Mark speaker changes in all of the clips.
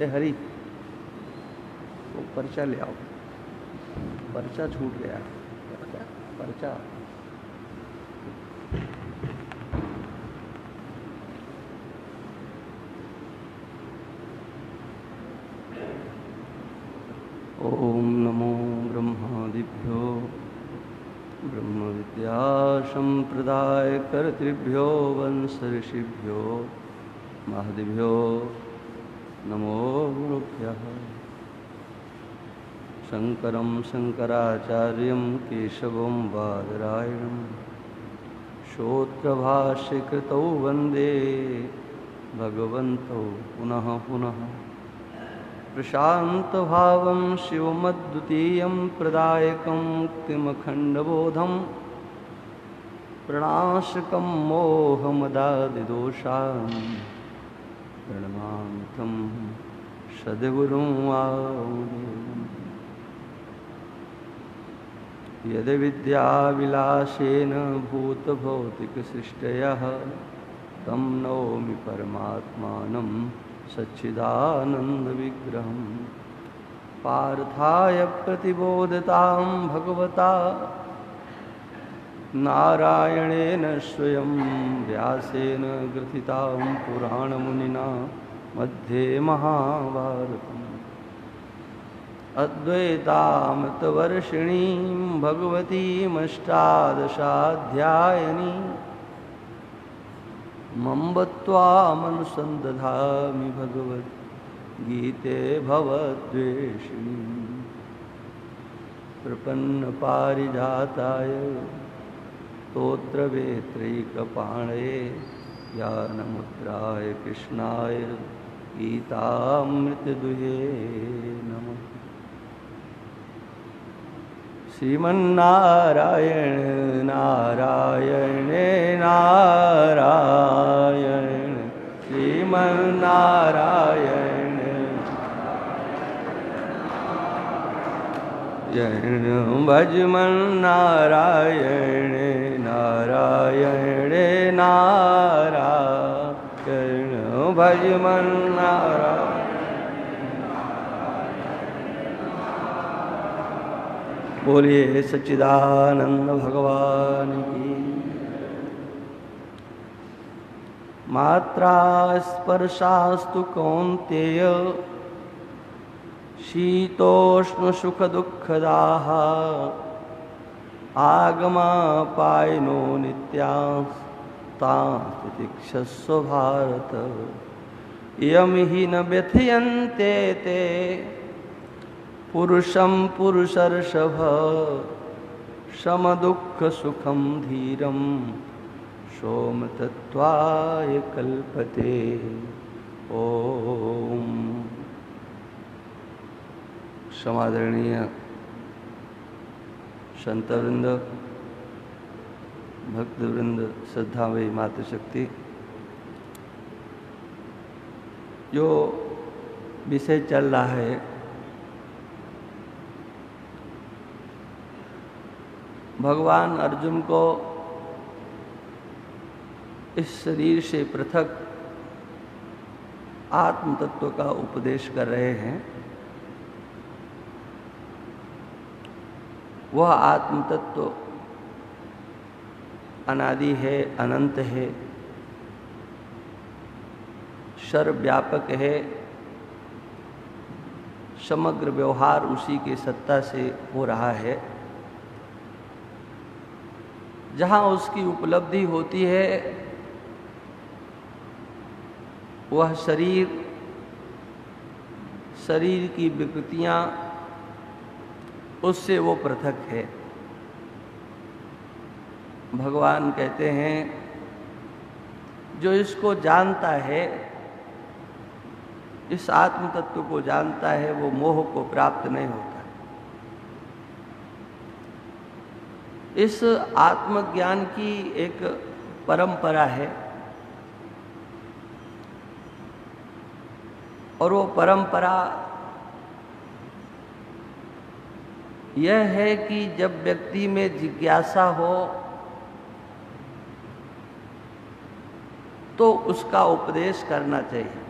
Speaker 1: ए हरी, वो पर्चा ले आओ, पर्चा छूट गया। पर्चा ओम नमो ब्रह्मादिभ्यो ब्रह्म विद्या संप्रदाय कर्तृभ्यो वंश ऋषिभ्यो महदिभ्यो नमो गुरुभ्यः। शंकरं शंकराचार्यं केशवं बादरायणं श्रोत्रभाष्यकृतौ वन्दे भगवन्तौ पुनः पुनः। प्रशान्तभावं शिवमद्वितीयं प्रदायकं मुक्तिमखण्डबोधं प्रणाशकं मोहमदादिदोषान् प्रणमान्तं सद्गुरुं यदि विद्याविलासेन भूतभौतिकसृष्टयः तं नौमि परमात्मानं सच्चिदानन्दविग्रहं। पार्थाय प्रतिबोधतां भगवता नारायणेन स्वयं व्यासेन ग्रथितां पुराणमुनिना मध्ये महाभारतम्। अद्वैतामृतवर्षिणीं भगवतीमष्टादशाध्यायिनीं मम्बत्वामनुसन्दधामि भगवद्गीते भवद्वेषिणीं। प्रपन्नपारिजाताय स्तोत्रवेत्रैकपाणये ज्ञानमुद्राय कृष्णाय गीतामृतदुहे नमः। श्रीमन्नारायण नारायण नारायण श्रीमन्नारायण भजमन नारायण नारायण नारायण भजमन नारायण। बोलिए सच्चिदानंद भगवान की। मात्रा स्पर्शास्तु कौन्तेय शीतोष्ण सुख दुःखदाः आगमापायनो नित्यास्तास्तितिक्षस्व भारत। इयं हि न व्यथयन्ते ते पुरुषं पुरुषर्षभ समदुःखसुखं धीरं सोमतत्त्वाय कल्पते। ओम। समादरणीय संतवृंद, भक्तवृंद, श्रद्धामयी मातृशक्ति, जो विषय चल रहा है भगवान अर्जुन को इस शरीर से पृथक आत्म तत्व का उपदेश कर रहे हैं। वह आत्म तत्व अनादि है, अनंत है, सर्वव्यापक है। समग्र व्यवहार उसी के सत्ता से हो रहा है। जहाँ उसकी उपलब्धि होती है वह शरीर, शरीर की विकृतियाँ, उससे वो पृथक है। भगवान कहते हैं जो इसको जानता है, इस आत्म तत्व को जानता है, वो मोह को प्राप्त नहीं होता। इस आत्मज्ञान की एक परंपरा है और वो परंपरा यह है कि जब व्यक्ति में जिज्ञासा हो तो उसका उपदेश करना चाहिए।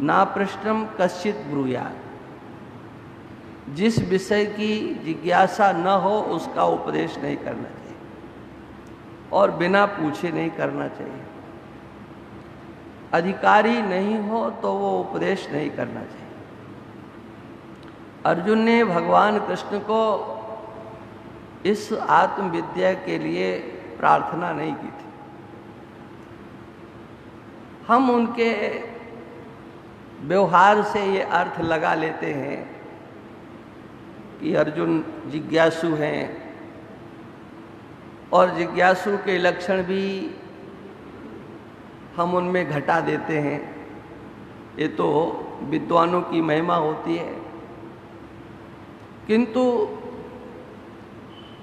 Speaker 1: ना प्रश्नम कश्चित ब्रूयात्। जिस विषय की जिज्ञासा न हो उसका उपदेश नहीं करना चाहिए और बिना पूछे नहीं करना चाहिए। अधिकारी नहीं हो तो वो उपदेश नहीं करना चाहिए। अर्जुन ने भगवान कृष्ण को इस आत्मविद्या के लिए प्रार्थना नहीं की थी। हम उनके व्यवहार से ये अर्थ लगा लेते हैं कि अर्जुन जिज्ञासु हैं और जिज्ञासु के लक्षण भी हम उनमें घटा देते हैं। ये तो विद्वानों की महिमा होती है, किंतु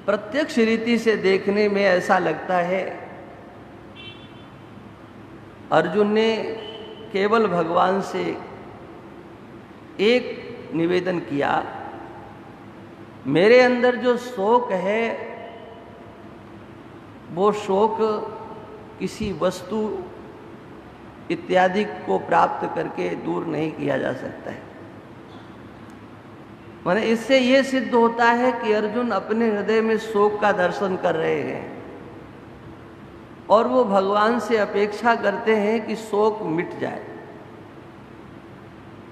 Speaker 1: प्रत्यक्ष रीति से देखने में ऐसा लगता है अर्जुन ने केवल भगवान से एक निवेदन किया, मेरे अंदर जो शोक है वो शोक किसी वस्तु इत्यादि को प्राप्त करके दूर नहीं किया जा सकता है। माने इससे ये सिद्ध होता है कि अर्जुन अपने हृदय में शोक का दर्शन कर रहे हैं और वो भगवान से अपेक्षा करते हैं कि शोक मिट जाए।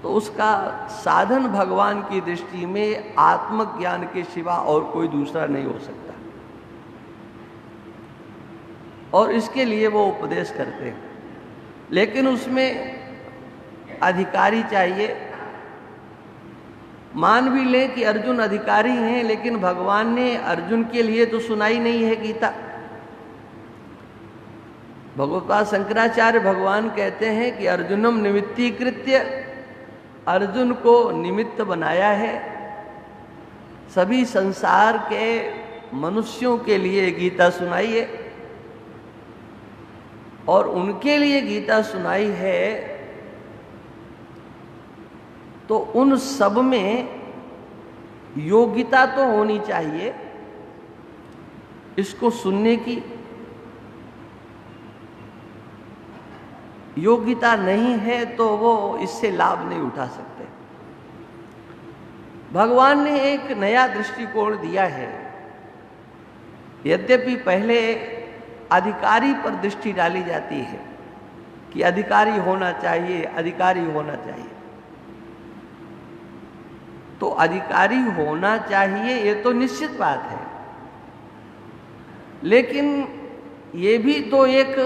Speaker 1: तो उसका साधन भगवान की दृष्टि में आत्मज्ञान के सिवा और कोई दूसरा नहीं हो सकता, और इसके लिए वो उपदेश करते हैं। लेकिन उसमें अधिकारी चाहिए। मान भी लें कि अर्जुन अधिकारी हैं, लेकिन भगवान ने अर्जुन के लिए तो सुनाई नहीं है गीता। भगवत्पाद शंकराचार्य भगवान कहते हैं कि अर्जुनम निमित्तीकृत्य, अर्जुन को निमित्त बनाया है सभी संसार के मनुष्यों के लिए गीता सुनाई है, और उनके लिए गीता सुनाई है तो उन सब में योग्यता तो होनी चाहिए इसको सुनने की। योग्यता नहीं है तो वो इससे लाभ नहीं उठा सकते। भगवान ने एक नया दृष्टिकोण दिया है। यद्यपि पहले अधिकारी पर दृष्टि डाली जाती है कि अधिकारी होना चाहिए, अधिकारी होना चाहिए, तो अधिकारी होना चाहिए ये तो निश्चित बात है, लेकिन ये भी तो एक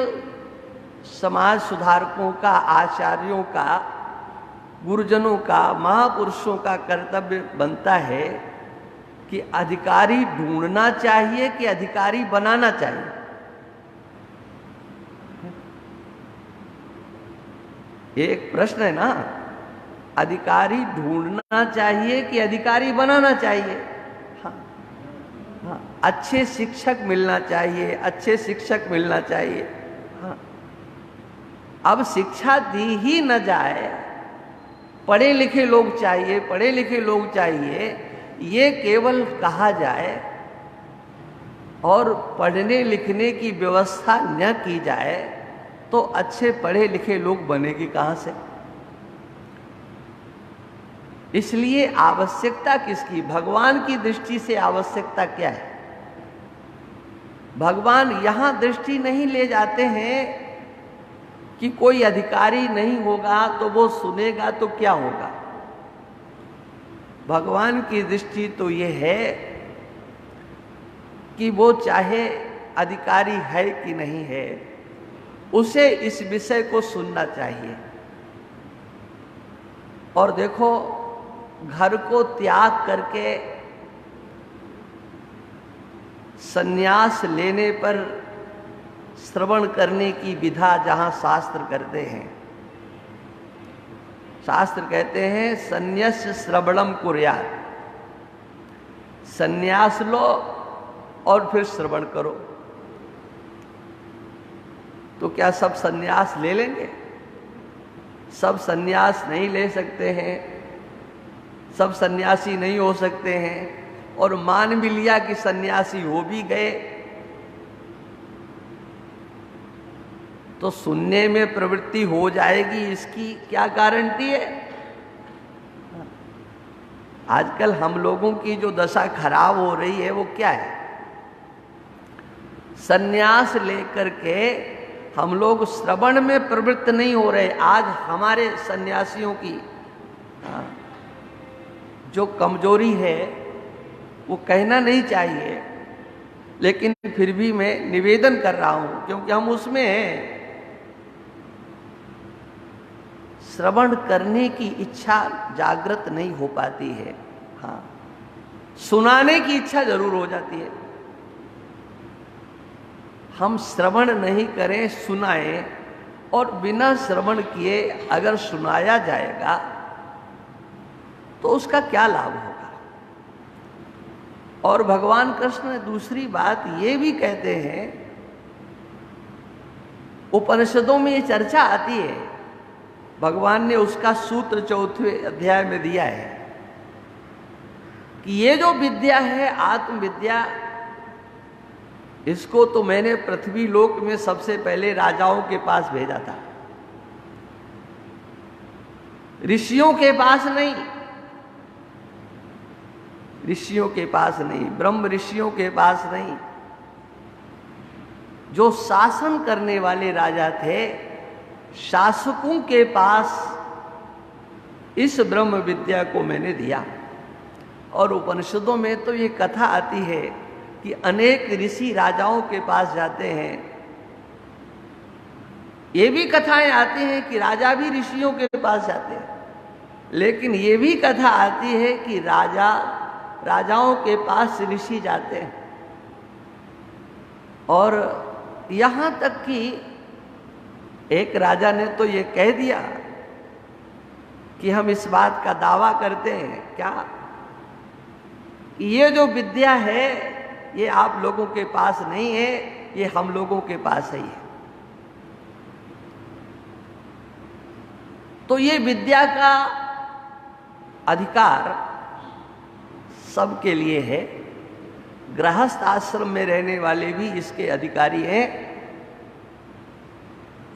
Speaker 1: समाज सुधारकों का, आचार्यों का, गुरुजनों का, महापुरुषों का कर्तव्य बनता है कि अधिकारी ढूंढना चाहिए कि अधिकारी बनाना चाहिए। एक प्रश्न है ना, अधिकारी ढूंढना चाहिए कि अधिकारी बनाना चाहिए। हाँ, हाँ, अच्छे शिक्षक मिलना चाहिए, अच्छे शिक्षक मिलना चाहिए। हाँ, अब शिक्षा दी ही न जाए, पढ़े लिखे लोग चाहिए, पढ़े लिखे लोग चाहिए, ये केवल कहा जाए और पढ़ने लिखने की व्यवस्था न की जाए तो अच्छे पढ़े लिखे लोग बनेंगे कहाँ से? इसलिए आवश्यकता किसकी? भगवान की दृष्टि से आवश्यकता क्या है? भगवान यहां दृष्टि नहीं ले जाते हैं कि कोई अधिकारी नहीं होगा तो वो सुनेगा तो क्या होगा। भगवान की दृष्टि तो ये है कि वो चाहे अधिकारी है कि नहीं है, उसे इस विषय को सुनना चाहिए। और देखो, घर को त्याग करके संन्यास लेने पर श्रवण करने की विधा जहां शास्त्र करते हैं, शास्त्र कहते हैं संन्यास श्रवणम कुर्यात्, संन्यास लो और फिर श्रवण करो। तो क्या सब संन्यास ले लेंगे? सब संन्यास नहीं ले सकते हैं, सब सन्यासी नहीं हो सकते हैं, और मान भी लिया कि सन्यासी हो भी गए तो सुनने में प्रवृत्ति हो जाएगी, इसकी क्या गारंटी है? आजकल हम लोगों की जो दशा खराब हो रही है वो क्या है? सन्यास लेकर के हम लोग श्रवण में प्रवृत्त नहीं हो रहे। आज हमारे सन्यासियों की जो कमजोरी है वो कहना नहीं चाहिए, लेकिन फिर भी मैं निवेदन कर रहा हूं, क्योंकि हम उसमें हैं। श्रवण करने की इच्छा जागृत नहीं हो पाती है। हाँ, सुनाने की इच्छा जरूर हो जाती है। हम श्रवण नहीं करें, सुनाएं, और बिना श्रवण किए अगर सुनाया जाएगा तो उसका क्या लाभ होगा? और भगवान कृष्ण दूसरी बात ये भी कहते हैं, उपनिषदों में ये चर्चा आती है, भगवान ने उसका सूत्र 4वें अध्याय में दिया है कि ये जो विद्या है आत्मविद्या, इसको तो मैंने पृथ्वी लोक में सबसे पहले राजाओं के पास भेजा था, ऋषियों के पास नहीं। ऋषियों के पास नहीं, ब्रह्म ऋषियों के पास नहीं। जो शासन करने वाले राजा थे, शासकों के पास इस ब्रह्म विद्या को मैंने दिया। और उपनिषदों में तो ये कथा आती है कि अनेक ऋषि राजाओं के पास जाते हैं। ये भी कथाएं आती हैं कि राजा भी ऋषियों के पास जाते हैं, लेकिन ये भी कथा आती है कि राजाओं के पास ऋषि जाते हैं। और यहां तक कि एक राजा ने तो ये कह दिया कि हम इस बात का दावा करते हैं, क्या, ये जो विद्या है ये आप लोगों के पास नहीं है, ये हम लोगों के पास ही है। तो ये विद्या का अधिकार सबके लिए है। गृहस्थ आश्रम में रहने वाले भी इसके अधिकारी हैं,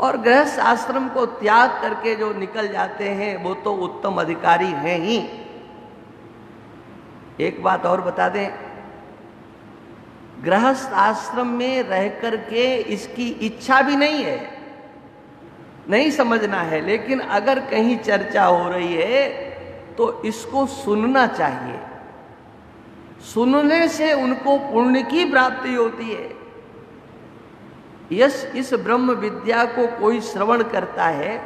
Speaker 1: और गृहस्थ आश्रम को त्याग करके जो निकल जाते हैं वो तो उत्तम अधिकारी हैं ही। एक बात और बता दें, गृहस्थ आश्रम में रह करके इसकी इच्छा भी नहीं है, नहीं समझना है, लेकिन अगर कहीं चर्चा हो रही है तो इसको सुनना चाहिए। सुनने से उनको पुण्य की प्राप्ति होती है। इस ब्रह्म विद्या को कोई श्रवण करता है,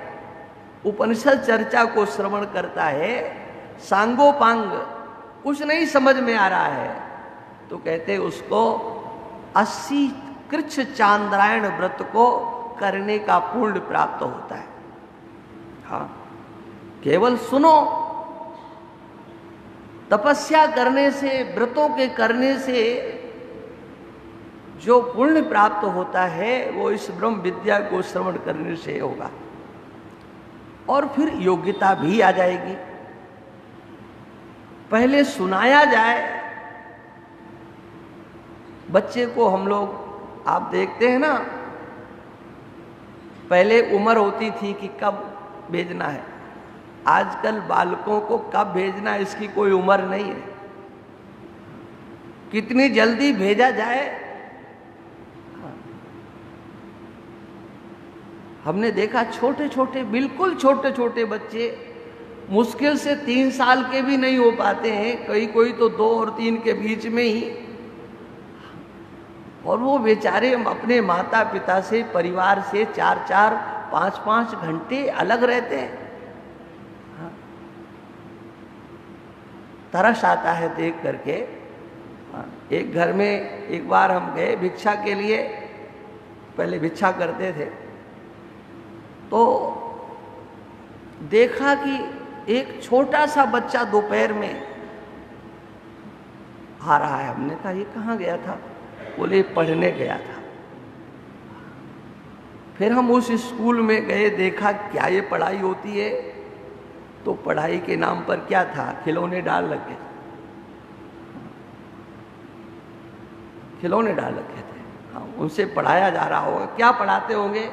Speaker 1: उपनिषद चर्चा को श्रवण करता है, सांगोपांग कुछ नहीं समझ में आ रहा है, तो कहते उसको 80 कृच्छ चांद्रायण व्रत को करने का पुण्य प्राप्त होता है। हाँ, केवल सुनो। तपस्या करने से, व्रतों के करने से जो पुण्य प्राप्त होता है वो इस ब्रह्म विद्या को श्रवण करने से होगा, और फिर योग्यता भी आ जाएगी। पहले सुनाया जाए। बच्चे को हम लोग, आप देखते हैं ना, पहले उम्र होती थी कि कब भेजना है। आजकल बालकों को कब भेजना है इसकी कोई उम्र नहीं है, कितनी जल्दी भेजा जाए। हमने देखा छोटे छोटे, बिल्कुल छोटे छोटे बच्चे, मुश्किल से 3 साल के भी नहीं हो पाते हैं, कोई तो 2 और 3 के बीच में ही, और वो बेचारे अपने माता पिता से, परिवार से 4-4, 5-5 घंटे अलग रहते हैं। तरस आता है देख करके। एक घर में एक बार हम गए भिक्षा के लिए, पहले भिक्षा करते थे, तो देखा कि एक छोटा सा बच्चा दोपहर में आ रहा है। हमने कहा ये कहाँ गया था? बोले पढ़ने गया था। फिर हम उस स्कूल में गए, देखा क्या ये पढ़ाई होती है, तो पढ़ाई के नाम पर क्या था, खिलौने डाल रखे थे, खिलौने डाल रखे थे। हाँ, उनसे पढ़ाया जा रहा होगा। क्या पढ़ाते होंगे?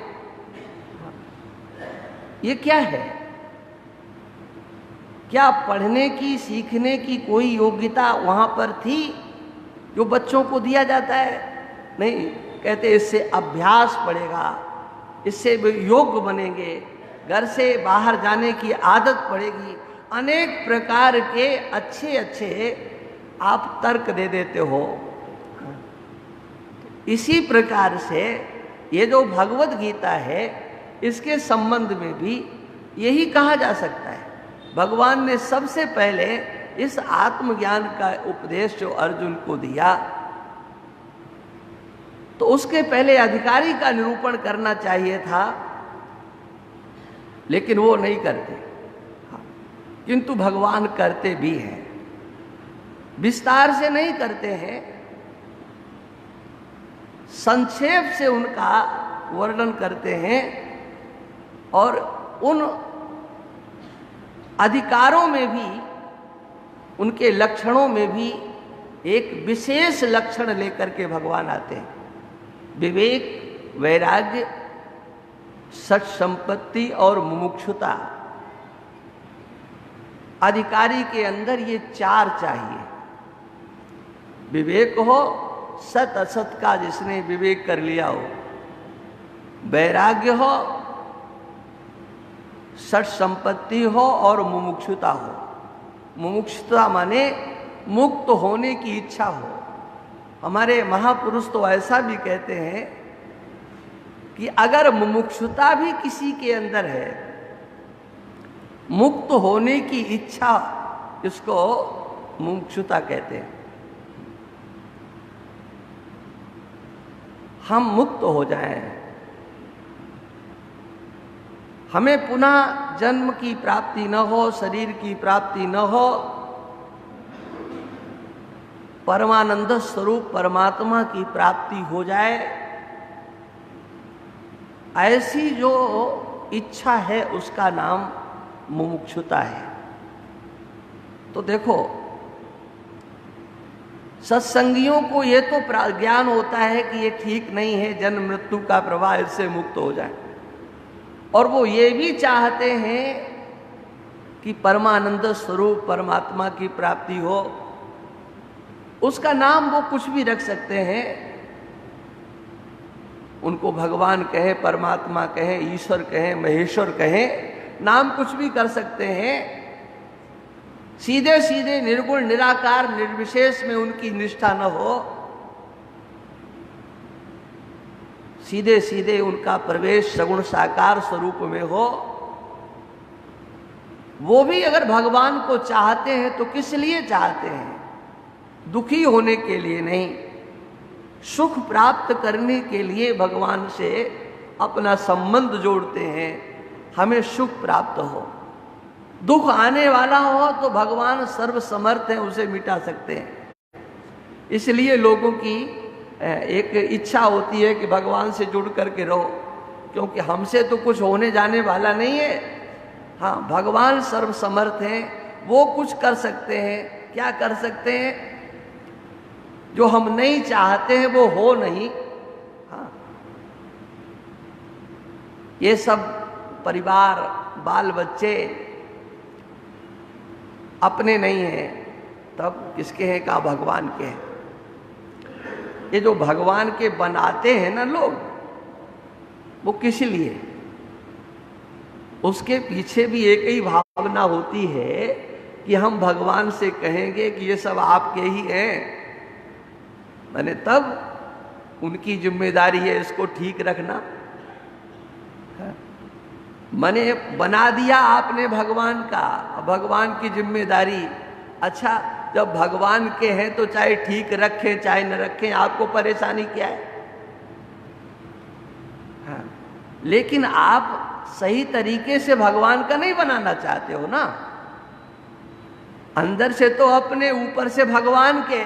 Speaker 1: ये क्या है? क्या पढ़ने की, सीखने की कोई योग्यता वहां पर थी जो बच्चों को दिया जाता है? नहीं, कहते इससे अभ्यास पड़ेगा, इससे योग्य बनेंगे, घर से बाहर जाने की आदत पड़ेगी, अनेक प्रकार के अच्छे अच्छे आप तर्क दे देते हो। इसी प्रकार से ये जो भगवत गीता है, इसके संबंध में भी यही कहा जा सकता है। भगवान ने सबसे पहले इस आत्मज्ञान का उपदेश जो अर्जुन को दिया, तो उसके पहले अधिकारी का निरूपण करना चाहिए था, लेकिन वो नहीं करते। किंतु भगवान करते भी हैं, विस्तार से नहीं करते हैं, संक्षेप से उनका वर्णन करते हैं और उन अधिकारों में भी, उनके लक्षणों में भी एक विशेष लक्षण लेकर के भगवान आते हैं। विवेक, वैराग्य, सच संपत्ति और मुमुक्षुता। अधिकारी के अंदर ये चार चाहिए। विवेक हो, सत असत का जिसने विवेक कर लिया हो, वैराग्य हो, सट संपत्ति हो और मुमुक्षुता हो। मुमुक्षुता माने मुक्त होने की इच्छा हो। हमारे महापुरुष तो ऐसा भी कहते हैं कि अगर मुमुक्षुता भी किसी के अंदर है, मुक्त होने की इच्छा, इसको मुमुक्षुता कहते हैं। हम मुक्त हो जाएं, हमें पुनः जन्म की प्राप्ति न हो, शरीर की प्राप्ति न हो, परमानंद स्वरूप परमात्मा की प्राप्ति हो जाए, ऐसी जो इच्छा है उसका नाम मुमुक्षुता है। तो देखो, सत्संगियों को ये तो ज्ञान होता है कि ये ठीक नहीं है, जन्म मृत्यु का प्रवाह, इससे मुक्त हो जाए, और वो ये भी चाहते हैं कि परमानंद स्वरूप परमात्मा की प्राप्ति हो। उसका नाम वो कुछ भी रख सकते हैं, उनको भगवान कहें, परमात्मा कहें, ईश्वर कहें, महेश्वर कहें, नाम कुछ भी कर सकते हैं। सीधे सीधे निर्गुण, निराकार, निर्विशेष में उनकी निष्ठा न हो, सीधे सीधे उनका प्रवेश सगुण साकार स्वरूप में हो। वो भी अगर भगवान को चाहते हैं तो किस लिए चाहते हैं? दुखी होने के लिए नहीं, सुख प्राप्त करने के लिए भगवान से अपना संबंध जोड़ते हैं, हमें सुख प्राप्त हो। दुख आने वाला हो तो भगवान सर्वसमर्थ हैं, उसे मिटा सकते हैं। इसलिए लोगों की एक इच्छा होती है कि भगवान से जुड़ करके रहो, क्योंकि हमसे तो कुछ होने जाने वाला नहीं है। हाँ, भगवान सर्वसमर्थ हैं, वो कुछ कर सकते हैं। क्या कर सकते हैं? जो हम नहीं चाहते हैं वो हो नहीं। हाँ, ये सब परिवार, बाल बच्चे अपने नहीं हैं, तब किसके हैं? का भगवान के हैं। ये जो भगवान के बनाते हैं ना लोग, वो किस लिए? उसके पीछे भी एक ही भावना होती है कि हम भगवान से कहेंगे कि ये सब आपके ही हैं, मैंने तब उनकी जिम्मेदारी है इसको ठीक रखना। मैंने बना दिया आपने भगवान का, भगवान की जिम्मेदारी। अच्छा, जब भगवान के हैं तो चाहे ठीक रखें चाहे न रखें, आपको परेशानी क्या है? हाँ, लेकिन आप सही तरीके से भगवान का नहीं बनाना चाहते हो ना। अंदर से तो अपने, ऊपर से भगवान के।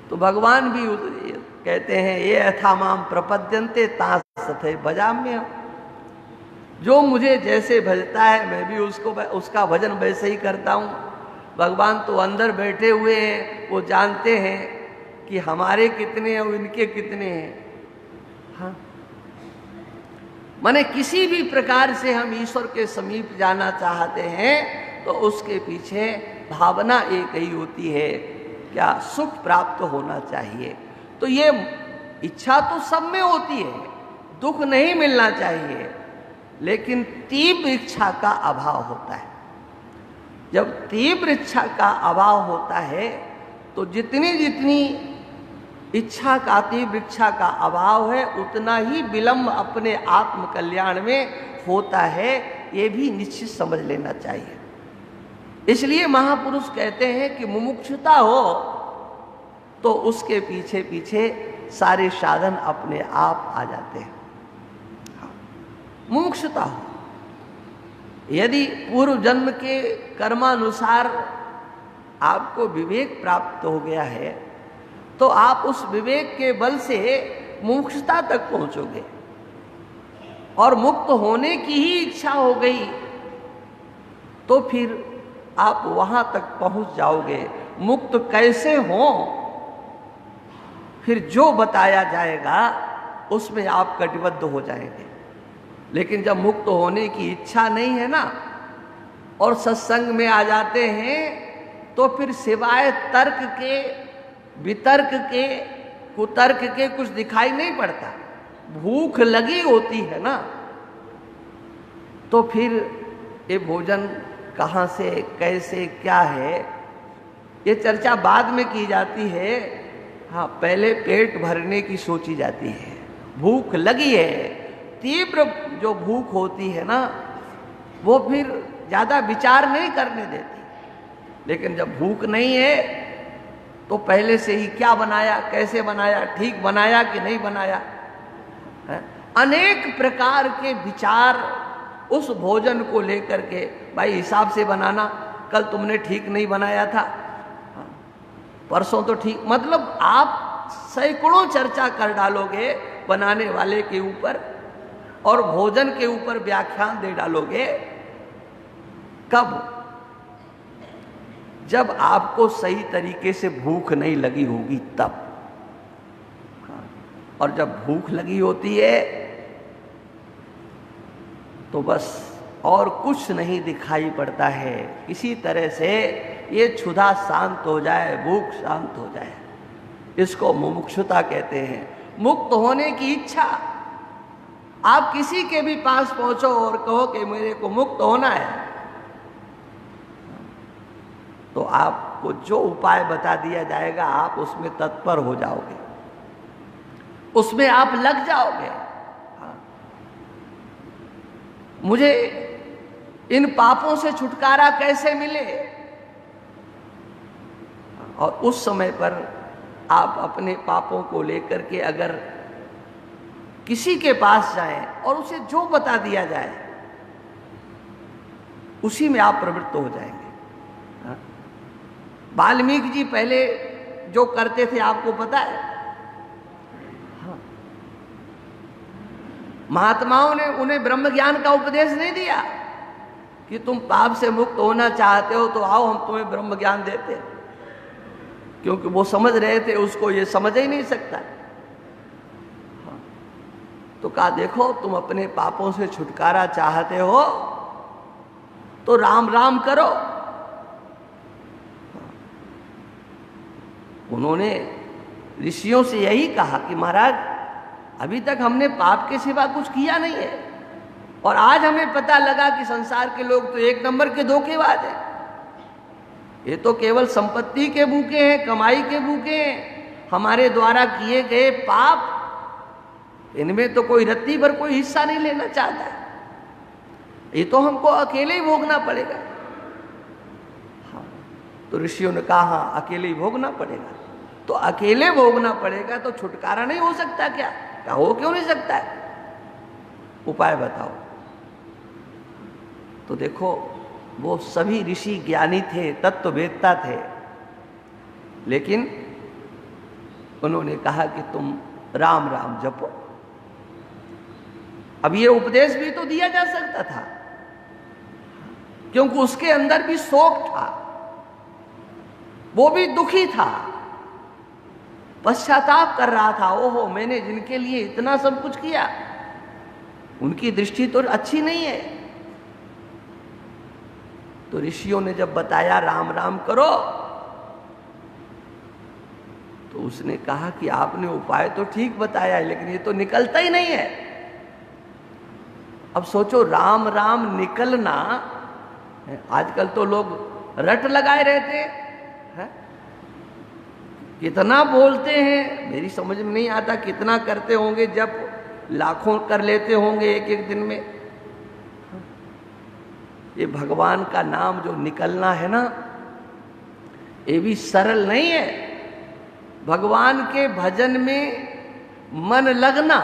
Speaker 1: तो भगवान भी कहते हैं, ये यथामाम प्रपद्यन्ते तां तथैव भजाम्यहम्। जो मुझे जैसे भजता है मैं भी उसका भजन वैसे ही करता हूँ। भगवान तो अंदर बैठे हुए हैं, वो जानते हैं कि हमारे कितने हैं और इनके कितने हैं। हाँ, माने किसी भी प्रकार से हम ईश्वर के समीप जाना चाहते हैं तो उसके पीछे भावना एक ही होती है, क्या? सुख प्राप्त होना चाहिए। तो ये इच्छा तो सब में होती है, दुख नहीं मिलना चाहिए, लेकिन तीव्र इच्छा का अभाव होता है। जब तीव्र इच्छा का अभाव होता है तो जितनी जितनी इच्छा का, तीव्र इच्छा का अभाव है, उतना ही विलंब अपने आत्म कल्याण में होता है। ये भी निश्चित समझ लेना चाहिए। इसलिए महापुरुष कहते हैं कि मुमुक्षुता हो तो उसके पीछे पीछे सारे साधन अपने आप आ जाते हैं। मुमुक्षुता हो, यदि पूर्व जन्म के कर्मानुसार आपको विवेक प्राप्त हो गया है तो आप उस विवेक के बल से मुमुक्षुता तक पहुंचोगे और मुक्त होने की ही इच्छा हो गई तो फिर आप वहां तक पहुंच जाओगे। मुक्त कैसे हो, फिर जो बताया जाएगा उसमें आप कटिबद्ध हो जाएंगे। लेकिन जब मुक्त होने की इच्छा नहीं है ना और सत्संग में आ जाते हैं तो फिर सिवाय तर्क के, वितर्क के, कुतर्क के कुछ दिखाई नहीं पड़ता। भूख लगी होती है ना तो फिर ये भोजन कहाँ से, कैसे, क्या है, ये चर्चा बाद में की जाती है। हाँ, पहले पेट भरने की सोची जाती है। भूख लगी है, तीव्र जो भूख होती है ना वो फिर ज्यादा विचार नहीं करने देती। लेकिन जब भूख नहीं है तो पहले से ही क्या बनाया, कैसे बनाया, ठीक बनाया कि नहीं बनाया, है? अनेक प्रकार के विचार उस भोजन को लेकर के, भाई हिसाब से बनाना, कल तुमने ठीक नहीं बनाया था, परसों तो ठीक, मतलब आप सैकड़ों चर्चा कर डालोगे बनाने वाले के ऊपर और भोजन के ऊपर व्याख्यान दे डालोगे। कब? जब आपको सही तरीके से भूख नहीं लगी होगी तब। और जब भूख लगी होती है तो बस और कुछ नहीं दिखाई पड़ता है। किसी तरह से ये क्षुधा शांत हो जाए, भूख शांत हो जाए, इसको मुमुक्षुता कहते हैं। मुक्त होने की इच्छा। आप किसी के भी पास पहुंचो और कहो कि मेरे को मुक्त होना है तो आपको जो उपाय बता दिया जाएगा आप उसमें तत्पर हो जाओगे, उसमें आप लग जाओगे। मुझे इन पापों से छुटकारा कैसे मिले, और उस समय पर आप अपने पापों को लेकर के अगर किसी के पास जाएं और उसे जो बता दिया जाए उसी में आप प्रवृत्त हो जाएंगे। वाल्मीकि जी पहले जो करते थे आपको पता है, महात्माओं ने उन्हें ब्रह्म ज्ञान का उपदेश नहीं दिया कि तुम पाप से मुक्त होना चाहते हो तो आओ हम तुम्हें ब्रह्म ज्ञान देते हैं, क्योंकि वो समझ रहे थे उसको ये समझ ही नहीं सकता। तो कहा देखो तुम अपने पापों से छुटकारा चाहते हो तो राम राम करो। उन्होंने ऋषियों से यही कहा कि महाराज अभी तक हमने पाप के सिवा कुछ किया नहीं है और आज हमें पता लगा कि संसार के लोग तो एक नंबर के धोखेबाज हैं। ये तो केवल संपत्ति के भूखे हैं, कमाई के भूखे हैं। हमारे द्वारा किए गए पाप, इनमें तो कोई रत्ती भर कोई हिस्सा नहीं लेना चाहता। ये तो हमको अकेले ही भोगना पड़ेगा। हाँ, तो ऋषियों ने कहा हाँ अकेले ही भोगना पड़ेगा। तो अकेले भोगना पड़ेगा तो छुटकारा नहीं हो सकता क्या? क्या हो क्यों नहीं सकता है? उपाय बताओ। तो देखो वो सभी ऋषि ज्ञानी थे, तत्ववेत्ता थे, लेकिन उन्होंने कहा कि तुम राम राम जपो। अब ये उपदेश भी तो दिया जा सकता था, क्योंकि उसके अंदर भी शोक था, वो भी दुखी था, पश्चाताप कर रहा था। ओहो मैंने जिनके लिए इतना सब कुछ किया, उनकी दृष्टि तो अच्छी नहीं है। तो ऋषियों ने जब बताया राम राम करो, तो उसने कहा कि आपने उपाय तो ठीक बताया है, लेकिन ये तो निकलता ही नहीं है। अब सोचो, राम राम निकलना, आजकल तो लोग रट लगाए रहते हैं, कितना बोलते हैं, मेरी समझ में नहीं आता कितना करते होंगे, जब लाखों कर लेते होंगे एक एक दिन में। ये भगवान का नाम जो निकलना है ना, ये भी सरल नहीं है। भगवान के भजन में मन लगना,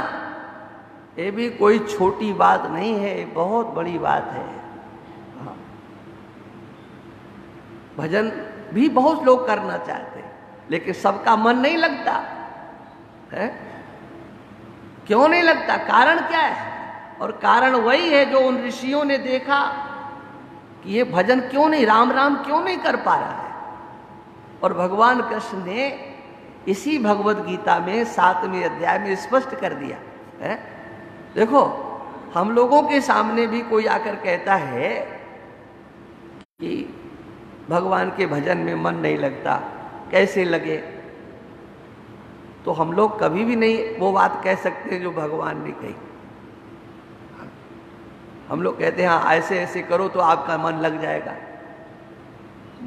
Speaker 1: ये भी कोई छोटी बात नहीं है, ये बहुत बड़ी बात है। हाँ। भजन भी बहुत लोग करना चाहते हैं, लेकिन सबका मन नहीं लगता है। क्यों नहीं लगता? कारण क्या है? और कारण वही है जो उन ऋषियों ने देखा कि ये भजन क्यों नहीं, राम राम क्यों नहीं कर पा रहा है। और भगवान कृष्ण ने इसी भगवत गीता में 7वें अध्याय में स्पष्ट कर दिया है। देखो, हम लोगों के सामने भी कोई आकर कहता है कि भगवान के भजन में मन नहीं लगता, कैसे लगे, तो हम लोग कभी भी नहीं वो बात कह सकते जो भगवान ने कही। हम लोग कहते हैं हाँ ऐसे ऐसे करो तो आपका मन लग जाएगा।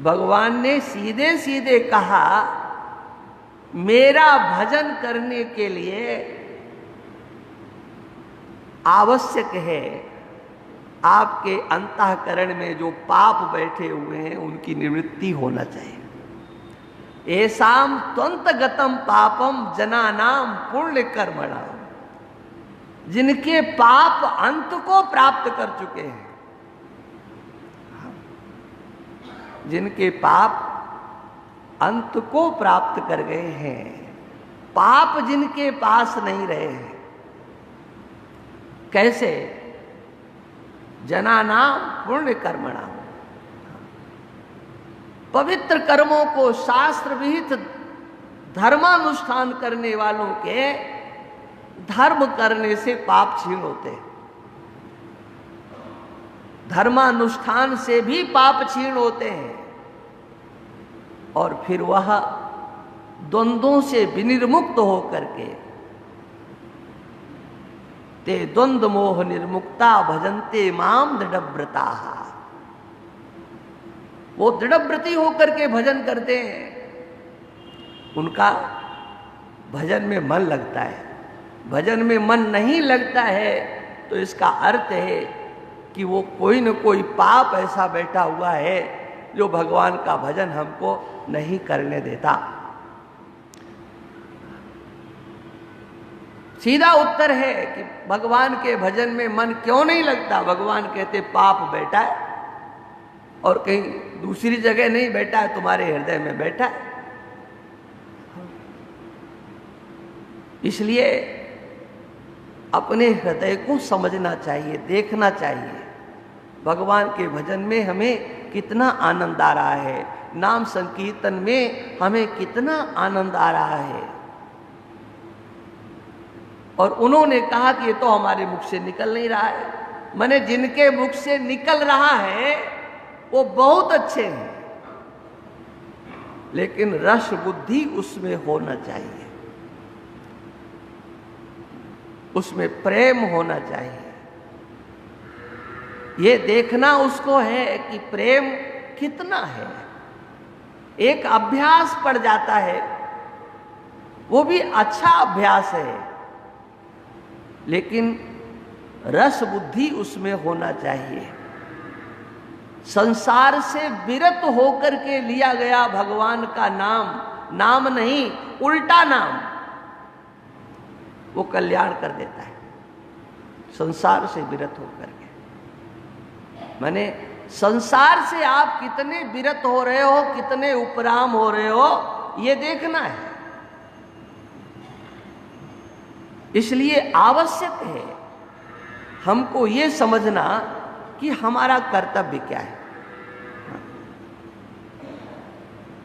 Speaker 1: भगवान ने सीधे सीधे कहा, मेरा भजन करने के लिए आवश्यक है आपके अंतःकरण में जो पाप बैठे हुए हैं उनकी निवृत्ति होना चाहिए। ऐसाम त्वंत गतम पापम जनानाम पुण्य कर्मणाम, जिनके पाप अंत को प्राप्त कर चुके हैं, जिनके पाप अंत को प्राप्त कर गए हैं, पाप जिनके पास नहीं रहे हैं। कैसे? जनानाम पुण्य कर्मणाम, पवित्र कर्मों को शास्त्र विहित धर्मानुष्ठान करने वालों के धर्म करने से पाप क्षीण होते हैं। धर्मानुष्ठान से भी पाप क्षीण होते हैं, और फिर वह द्वंद्वों से विनिर्मुक्त होकर के ते द्वंद्व मोह निर्मुक्ता भजन्ते माम दृढ़व्रता, वो दृढ़व्रती होकर के भजन करते हैं, उनका भजन में मन लगता है। भजन में मन नहीं लगता है तो इसका अर्थ है कि वो कोई न कोई पाप ऐसा बैठा हुआ है जो भगवान का भजन हमको नहीं करने देता। सीधा उत्तर है कि भगवान के भजन में मन क्यों नहीं लगता। भगवान कहते पाप बैठा है, और कहीं दूसरी जगह नहीं बैठा है, तुम्हारे हृदय में बैठा है। इसलिए अपने हृदय को समझना चाहिए, देखना चाहिए भगवान के भजन में हमें कितना आनंद आ रहा है, नाम संकीर्तन में हमें कितना आनंद आ रहा है। और उन्होंने कहा कि ये तो हमारे मुख से निकल नहीं रहा है। माने जिनके मुख से निकल रहा है वो बहुत अच्छे हैं, लेकिन रस बुद्धि उसमें होना चाहिए, उसमें प्रेम होना चाहिए। ये देखना उसको है कि प्रेम कितना है। एक अभ्यास पड़ जाता है, वो भी अच्छा अभ्यास है, लेकिन रस बुद्धि उसमें होना चाहिए। संसार से विरत होकर के लिया गया भगवान का नाम, नाम नहीं उल्टा नाम, वो कल्याण कर देता है। संसार से विरत होकर के, माने संसार से आप कितने विरत हो रहे हो, कितने उपराम हो रहे हो, ये देखना है। इसलिए आवश्यक है हमको ये समझना कि हमारा कर्तव्य क्या है।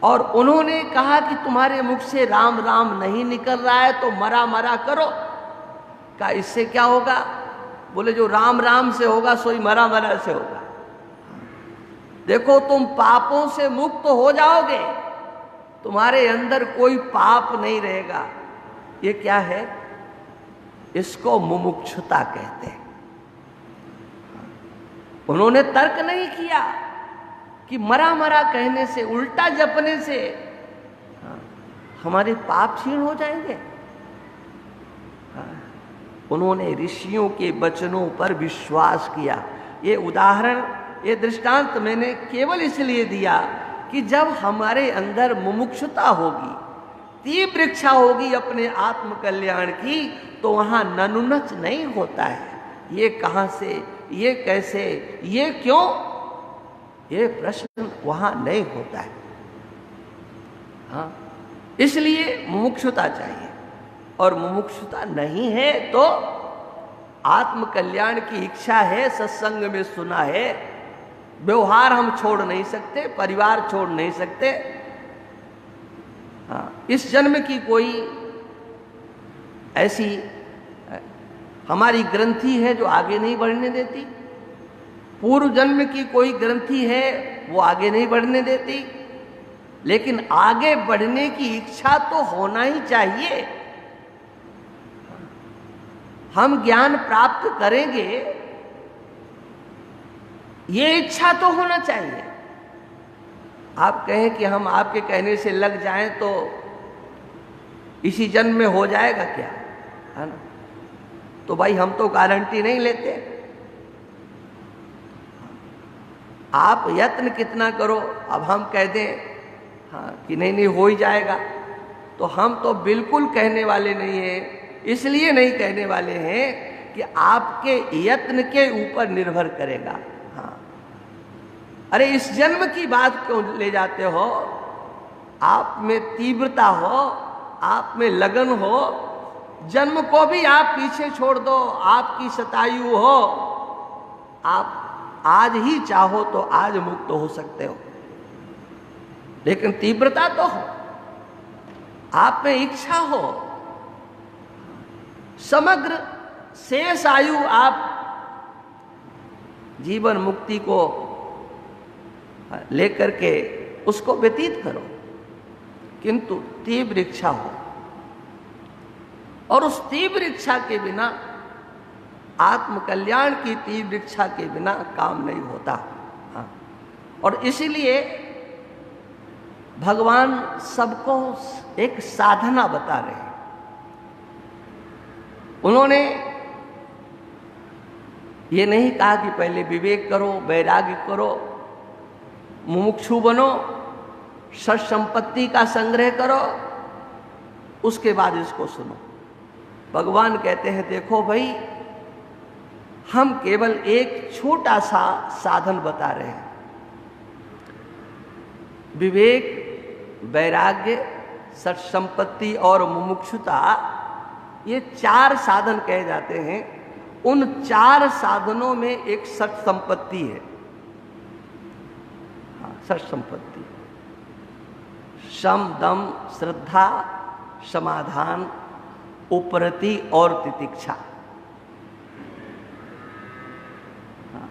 Speaker 1: और उन्होंने कहा कि तुम्हारे मुख से राम राम नहीं निकल रहा है तो मरा मरा करो। का इससे क्या होगा? बोले जो राम राम से होगा सोई मरा मरा से होगा। देखो तुम पापों से मुक्त हो जाओगे, तुम्हारे अंदर कोई पाप नहीं रहेगा। ये क्या है? इसको मुमुक्षुता कहते हैं। उन्होंने तर्क नहीं किया कि मरा मरा कहने से, उल्टा जपने से हमारे पाप क्षीण हो जाएंगे। उन्होंने ऋषियों के वचनों पर विश्वास किया। ये उदाहरण, ये दृष्टांत मैंने केवल इसलिए दिया कि जब हमारे अंदर मुमुक्षुता होगी, तीव्र इच्छा होगी अपने आत्म कल्याण की, तो वहां ननुनच नहीं होता है। ये कहां से, ये कैसे, ये क्यों, ये प्रश्न वहां नहीं होता है। हाँ, इसलिए मुमुक्षुता चाहिए। और मुमुक्षुता नहीं है तो आत्म कल्याण की इच्छा है, सत्संग में सुना है, व्यवहार हम छोड़ नहीं सकते, परिवार छोड़ नहीं सकते। हाँ, इस जन्म की कोई ऐसी हमारी ग्रंथि है जो आगे नहीं बढ़ने देती, पूर्व जन्म की कोई ग्रंथि है वो आगे नहीं बढ़ने देती, लेकिन आगे बढ़ने की इच्छा तो होना ही चाहिए। हम ज्ञान प्राप्त करेंगे, ये इच्छा तो होना चाहिए। आप कहें कि हम आपके कहने से लग जाएं तो इसी जन्म में हो जाएगा क्या, है ना? तो भाई हम तो गारंटी नहीं लेते। आप यत्न कितना करो, अब हम कह दें हाँ कि नहीं नहीं हो ही जाएगा, तो हम तो बिल्कुल कहने वाले नहीं हैं। इसलिए नहीं कहने वाले हैं कि आपके यत्न के ऊपर निर्भर करेगा। हाँ, अरे इस जन्म की बात क्यों ले जाते हो? आप में तीव्रता हो, आप में लगन हो, जन्म को भी आप पीछे छोड़ दो, आपकी शतायु हो, आप आज ही चाहो तो आज मुक्त हो सकते हो, लेकिन तीव्रता तो हो, आप में इच्छा हो, समग्र शेष आयु आप जीवन मुक्ति को लेकर के उसको व्यतीत करो, किंतु तीव्र इच्छा हो। और उस तीव्र इच्छा के बिना, आत्म कल्याण की तीव्र इच्छा के बिना काम नहीं होता। हाँ, और इसीलिए भगवान सबको एक साधना बता रहे हैं। उन्होंने ये नहीं कहा कि पहले विवेक करो, वैराग्य करो, मुमुक्षु बनो, सत संपत्ति का संग्रह करो, उसके बाद इसको सुनो। भगवान कहते हैं देखो भाई, हम केवल एक छोटा सा साधन बता रहे हैं। विवेक, वैराग्य, सत संपत्ति और मुमुक्षुता, ये 4 साधन कहे जाते हैं। उन 4 साधनों में एक सत संपत्ति है। हाँ, सत संपत्ति, शम, दम, श्रद्धा, समाधान, उपरति और तितिक्षा। हाँ,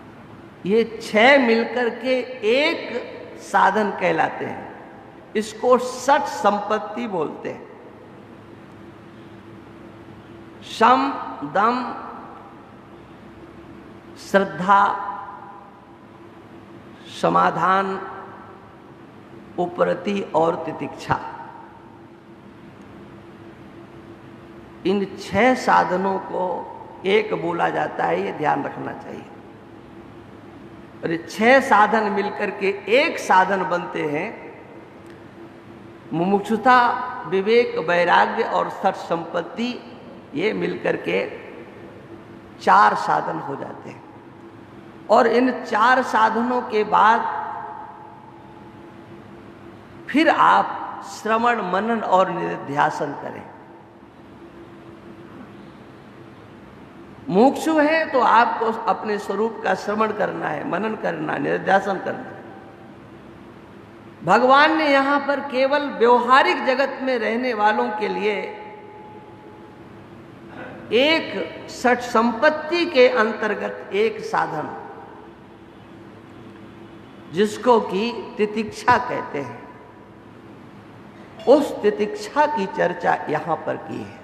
Speaker 1: ये 6 मिलकर के एक साधन कहलाते हैं। इसको सत संपत्ति बोलते हैं। शम, दम, श्रद्धा, समाधान, उपरति और तितिक्षा, इन 6 साधनों को एक बोला जाता है, ये ध्यान रखना चाहिए। और ये 6 साधन मिलकर के एक साधन बनते हैं। मुमुक्षुता, विवेक, वैराग्य और सत संपत्ति, ये मिलकर के 4 साधन हो जाते हैं। और इन 4 साधनों के बाद फिर आप श्रवण, मनन और निधिध्यासन करें। मुमुक्षु है तो आपको अपने स्वरूप का श्रवण करना है, मनन करना, निधिध्यासन करना है। भगवान ने यहां पर केवल व्यवहारिक जगत में रहने वालों के लिए एक षट संपत्ति के अंतर्गत एक साधन, जिसको कि तितिक्षा कहते हैं, उस तितिक्षा की चर्चा यहां पर की है।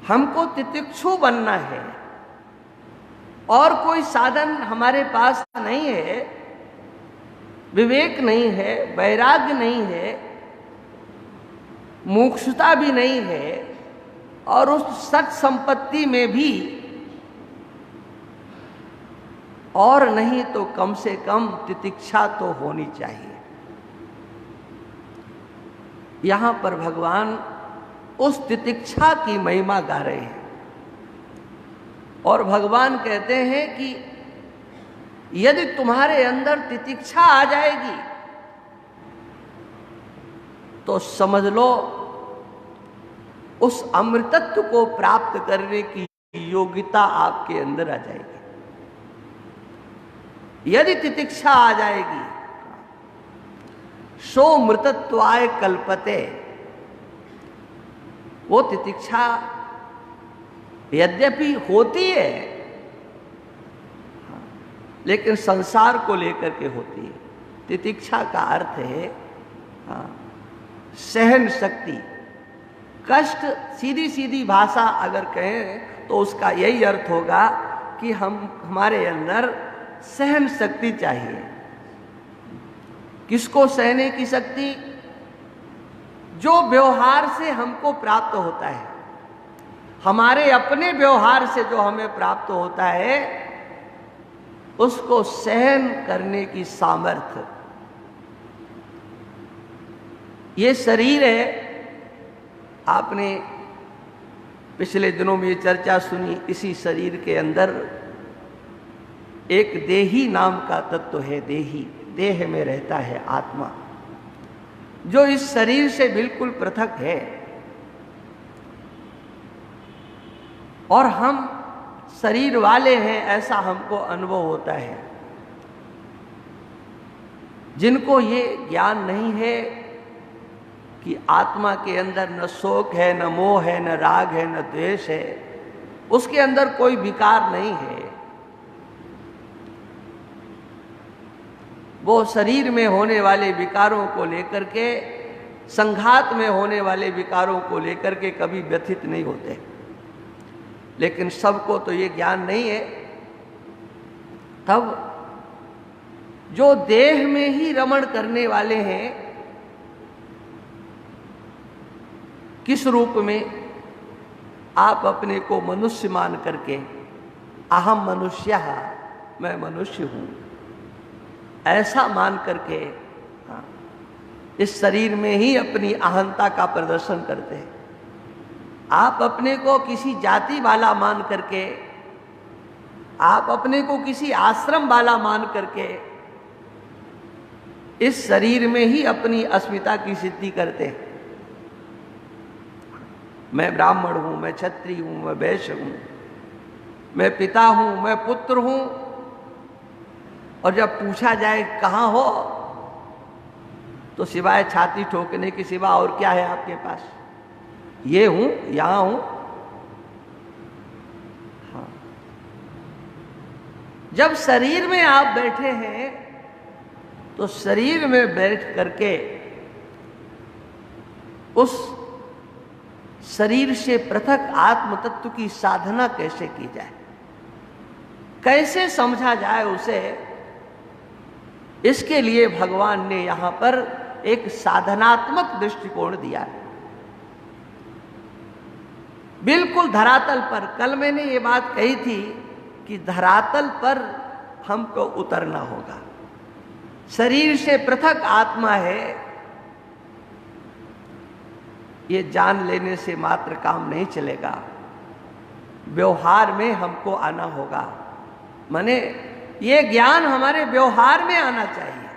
Speaker 1: हमको तितिक्षु बनना है और कोई साधन हमारे पास नहीं है, विवेक नहीं है, वैराग्य नहीं है, मोक्षता भी नहीं है, और उस सत संपत्ति में भी और नहीं तो कम से कम तितिक्षा तो होनी चाहिए। यहां पर भगवान उस तितिक्षा की महिमा गा रहे हैं और भगवान कहते हैं कि यदि तुम्हारे अंदर तितिक्षा आ जाएगी तो समझ लो उस अमृतत्व को प्राप्त करने की योग्यता आपके अंदर आ जाएगी। यदि तितिक्षा आ जाएगी, सो मृतत्वाय कल्पते, वो तितिक्षा यद्यपि होती है लेकिन संसार को लेकर के होती है। तितिक्षा का अर्थ है सहन शक्ति, कष्ट। सीधी सीधी भाषा अगर कहें तो उसका यही अर्थ होगा कि हमारे अंदर सहन शक्ति चाहिए। किसको सहने की शक्ति? जो व्यवहार से हमको प्राप्त होता है, हमारे अपने व्यवहार से जो हमें प्राप्त होता है, उसको सहन करने की सामर्थ्य। ये शरीर है, आपने पिछले दिनों में ये चर्चा सुनी। इसी शरीर के अंदर एक देही नाम का तत्व है। देही, देह में रहता है आत्मा, जो इस शरीर से बिल्कुल पृथक है। और हम शरीर वाले हैं ऐसा हमको अनुभव होता है। जिनको ये ज्ञान नहीं है कि आत्मा के अंदर न शोक है, न मोह है, न राग है, न द्वेष है, उसके अंदर कोई विकार नहीं है, वो शरीर में होने वाले विकारों को लेकर के, संघात में होने वाले विकारों को लेकर के कभी व्यथित नहीं होते। लेकिन सबको तो ये ज्ञान नहीं है। तब जो देह में ही रमण करने वाले हैं, किस रूप में? आप अपने को मनुष्य मान करके, अहम मनुष्यः, मैं मनुष्य हूं, ऐसा मान करके इस शरीर में ही अपनी अहंता का प्रदर्शन करते हैं। आप अपने को किसी जाति वाला मान करके, आप अपने को किसी आश्रम वाला मान करके इस शरीर में ही अपनी अस्मिता की सिद्धि करते हैं। मैं ब्राह्मण हूं, मैं क्षत्रिय हूं, मैं वैश्य हूं, मैं पिता हूं, मैं पुत्र हूं। और जब पूछा जाए कहां हो, तो सिवाय छाती ठोकने के सिवा और क्या है आपके पास? ये हूं, यहां हूं। हाँ। जब शरीर में आप बैठे हैं तो शरीर में बैठ करके उस शरीर से पृथक आत्म तत्व की साधना कैसे की जाए, कैसे समझा जाए उसे, इसके लिए भगवान ने यहां पर एक साधनात्मक दृष्टिकोण दिया है। बिल्कुल धरातल पर। कल मैंने ये बात कही थी कि धरातल पर हमको उतरना होगा। शरीर से पृथक आत्मा है, ये जान लेने से मात्र काम नहीं चलेगा। व्यवहार में हमको आना होगा। माने ये ज्ञान हमारे व्यवहार में आना चाहिए।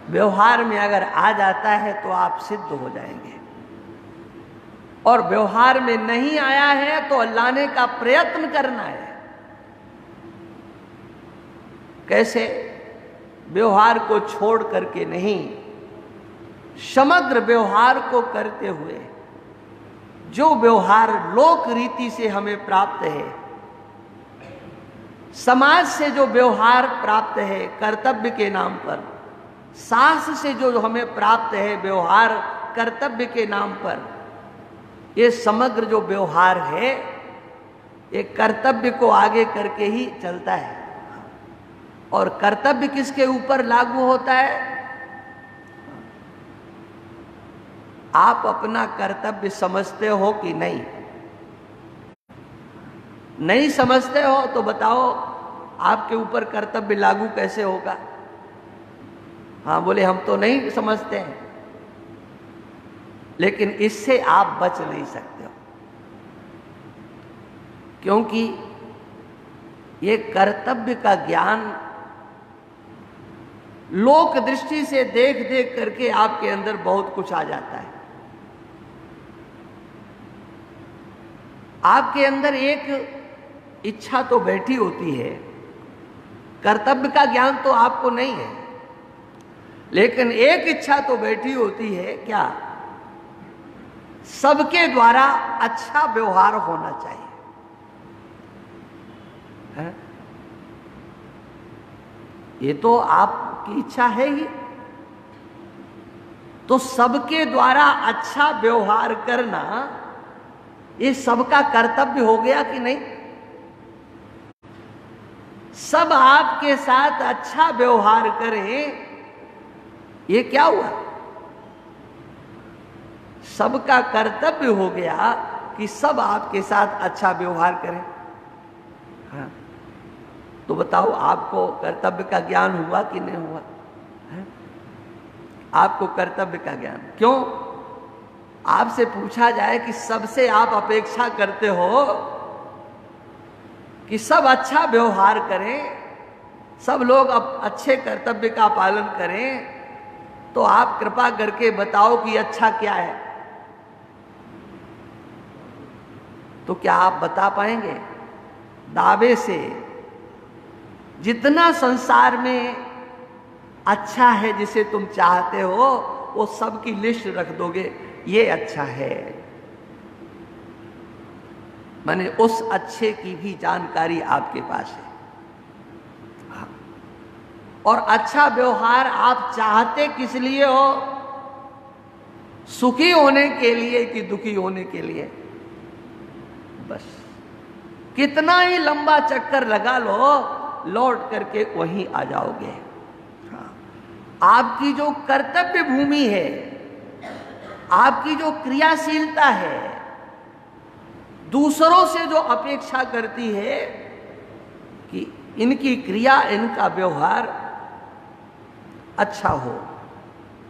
Speaker 1: व्यवहार में अगर आ जाता है तो आप सिद्ध हो जाएंगे, और व्यवहार में नहीं आया है तो लाने का प्रयत्न करना है। कैसे? व्यवहार को छोड़ करके नहीं, समग्र व्यवहार को करते हुए जो व्यवहार लोक रीति से हमें प्राप्त है, समाज से जो व्यवहार प्राप्त है कर्तव्य के नाम पर, शास्त्र से जो हमें प्राप्त है व्यवहार कर्तव्य के नाम पर, ये समग्र जो व्यवहार है ये कर्तव्य को आगे करके ही चलता है। और कर्तव्य किसके ऊपर लागू होता है? आप अपना कर्तव्य समझते हो कि नहीं? नहीं समझते हो तो बताओ आपके ऊपर कर्तव्य लागू कैसे होगा? हाँ बोले हम तो नहीं समझते हैं, लेकिन इससे आप बच नहीं सकते हो, क्योंकि ये कर्तव्य का ज्ञान लोक दृष्टि से देख देख करके आपके अंदर बहुत कुछ आ जाता है। आपके अंदर एक इच्छा तो बैठी होती है, कर्तव्य का ज्ञान तो आपको नहीं है, लेकिन एक इच्छा तो बैठी होती है, क्या? सबके द्वारा अच्छा व्यवहार होना चाहिए, है? ये तो आपकी इच्छा है ही। तो सबके द्वारा अच्छा व्यवहार करना ये सबका कर्तव्य हो गया कि नहीं? सब आपके साथ अच्छा व्यवहार करें, ये क्या हुआ? सबका कर्तव्य हो गया कि सब आपके साथ अच्छा व्यवहार करें। हाँ, तो बताओ आपको कर्तव्य का ज्ञान हुआ कि नहीं हुआ? है? आपको कर्तव्य का ज्ञान क्यों? आपसे पूछा जाए कि सबसे आप अपेक्षा करते हो कि सब अच्छा व्यवहार करें, सब लोग अब अच्छे कर्तव्य का पालन करें, तो आप कृपा करके बताओ कि अच्छा क्या है? तो क्या आप बता पाएंगे? दावे से जितना संसार में अच्छा है जिसे तुम चाहते हो वो सबकी लिस्ट रख दोगे, ये अच्छा है, माने उस अच्छे की भी जानकारी आपके पास है। हाँ। और अच्छा व्यवहार आप चाहते किस लिए हो? सुखी होने के लिए कि दुखी होने के लिए? बस कितना ही लंबा चक्कर लगा लो, लौट करके वहीं आ जाओगे। हाँ। आपकी जो कर्तव्य भूमि है, आपकी जो क्रियाशीलता है, दूसरों से जो अपेक्षा करती है कि इनकी क्रिया, इनका व्यवहार अच्छा हो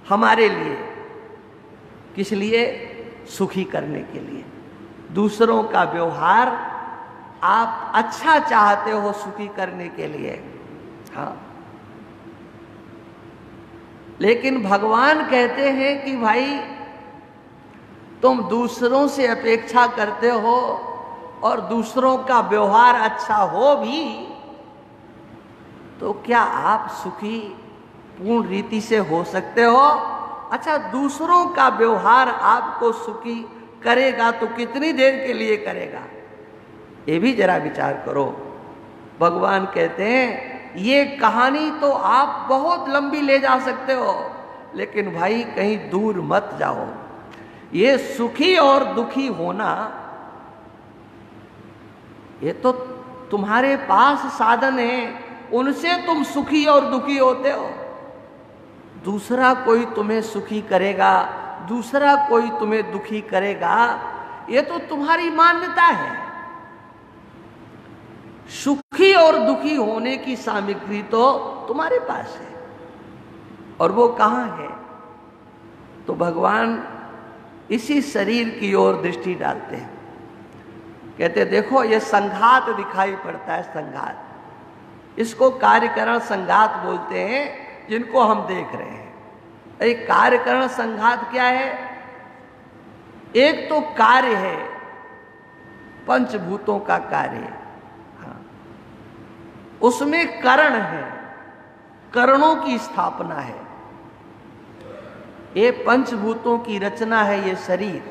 Speaker 1: हमारे लिए, किस लिए? सुखी करने के लिए। दूसरों का व्यवहार आप अच्छा चाहते हो सुखी करने के लिए। हाँ, लेकिन भगवान कहते हैं कि भाई तुम दूसरों से अपेक्षा करते हो और दूसरों का व्यवहार अच्छा हो भी, तो क्या आप सुखी पूर्ण रीति से हो सकते हो? अच्छा, दूसरों का व्यवहार आपको सुखी करेगा तो कितनी देर के लिए करेगा? ये भी जरा विचार करो। भगवान कहते हैं ये कहानी तो आप बहुत लंबी ले जा सकते हो, लेकिन भाई कहीं दूर मत जाओ। ये सुखी और दुखी होना, ये तो तुम्हारे पास साधन है, उनसे तुम सुखी और दुखी होते हो। दूसरा कोई तुम्हें सुखी करेगा, दूसरा कोई तुम्हें दुखी करेगा, ये तो तुम्हारी मान्यता है। सुखी और दुखी होने की सामग्री तो तुम्हारे पास है, और वो कहाँ है? तो भगवान इसी शरीर की ओर दृष्टि डालते हैं। कहते देखो ये संघात दिखाई पड़ता है, संघात, इसको कार्यकरण संघात बोलते हैं, जिनको हम देख रहे हैं। एक कार्यकरण संघात क्या है? एक तो कार्य है, पंचभूतों का कार्य, हाँ, उसमें करण है, करणों की स्थापना है। ये पंचभूतों की रचना है, ये शरीर।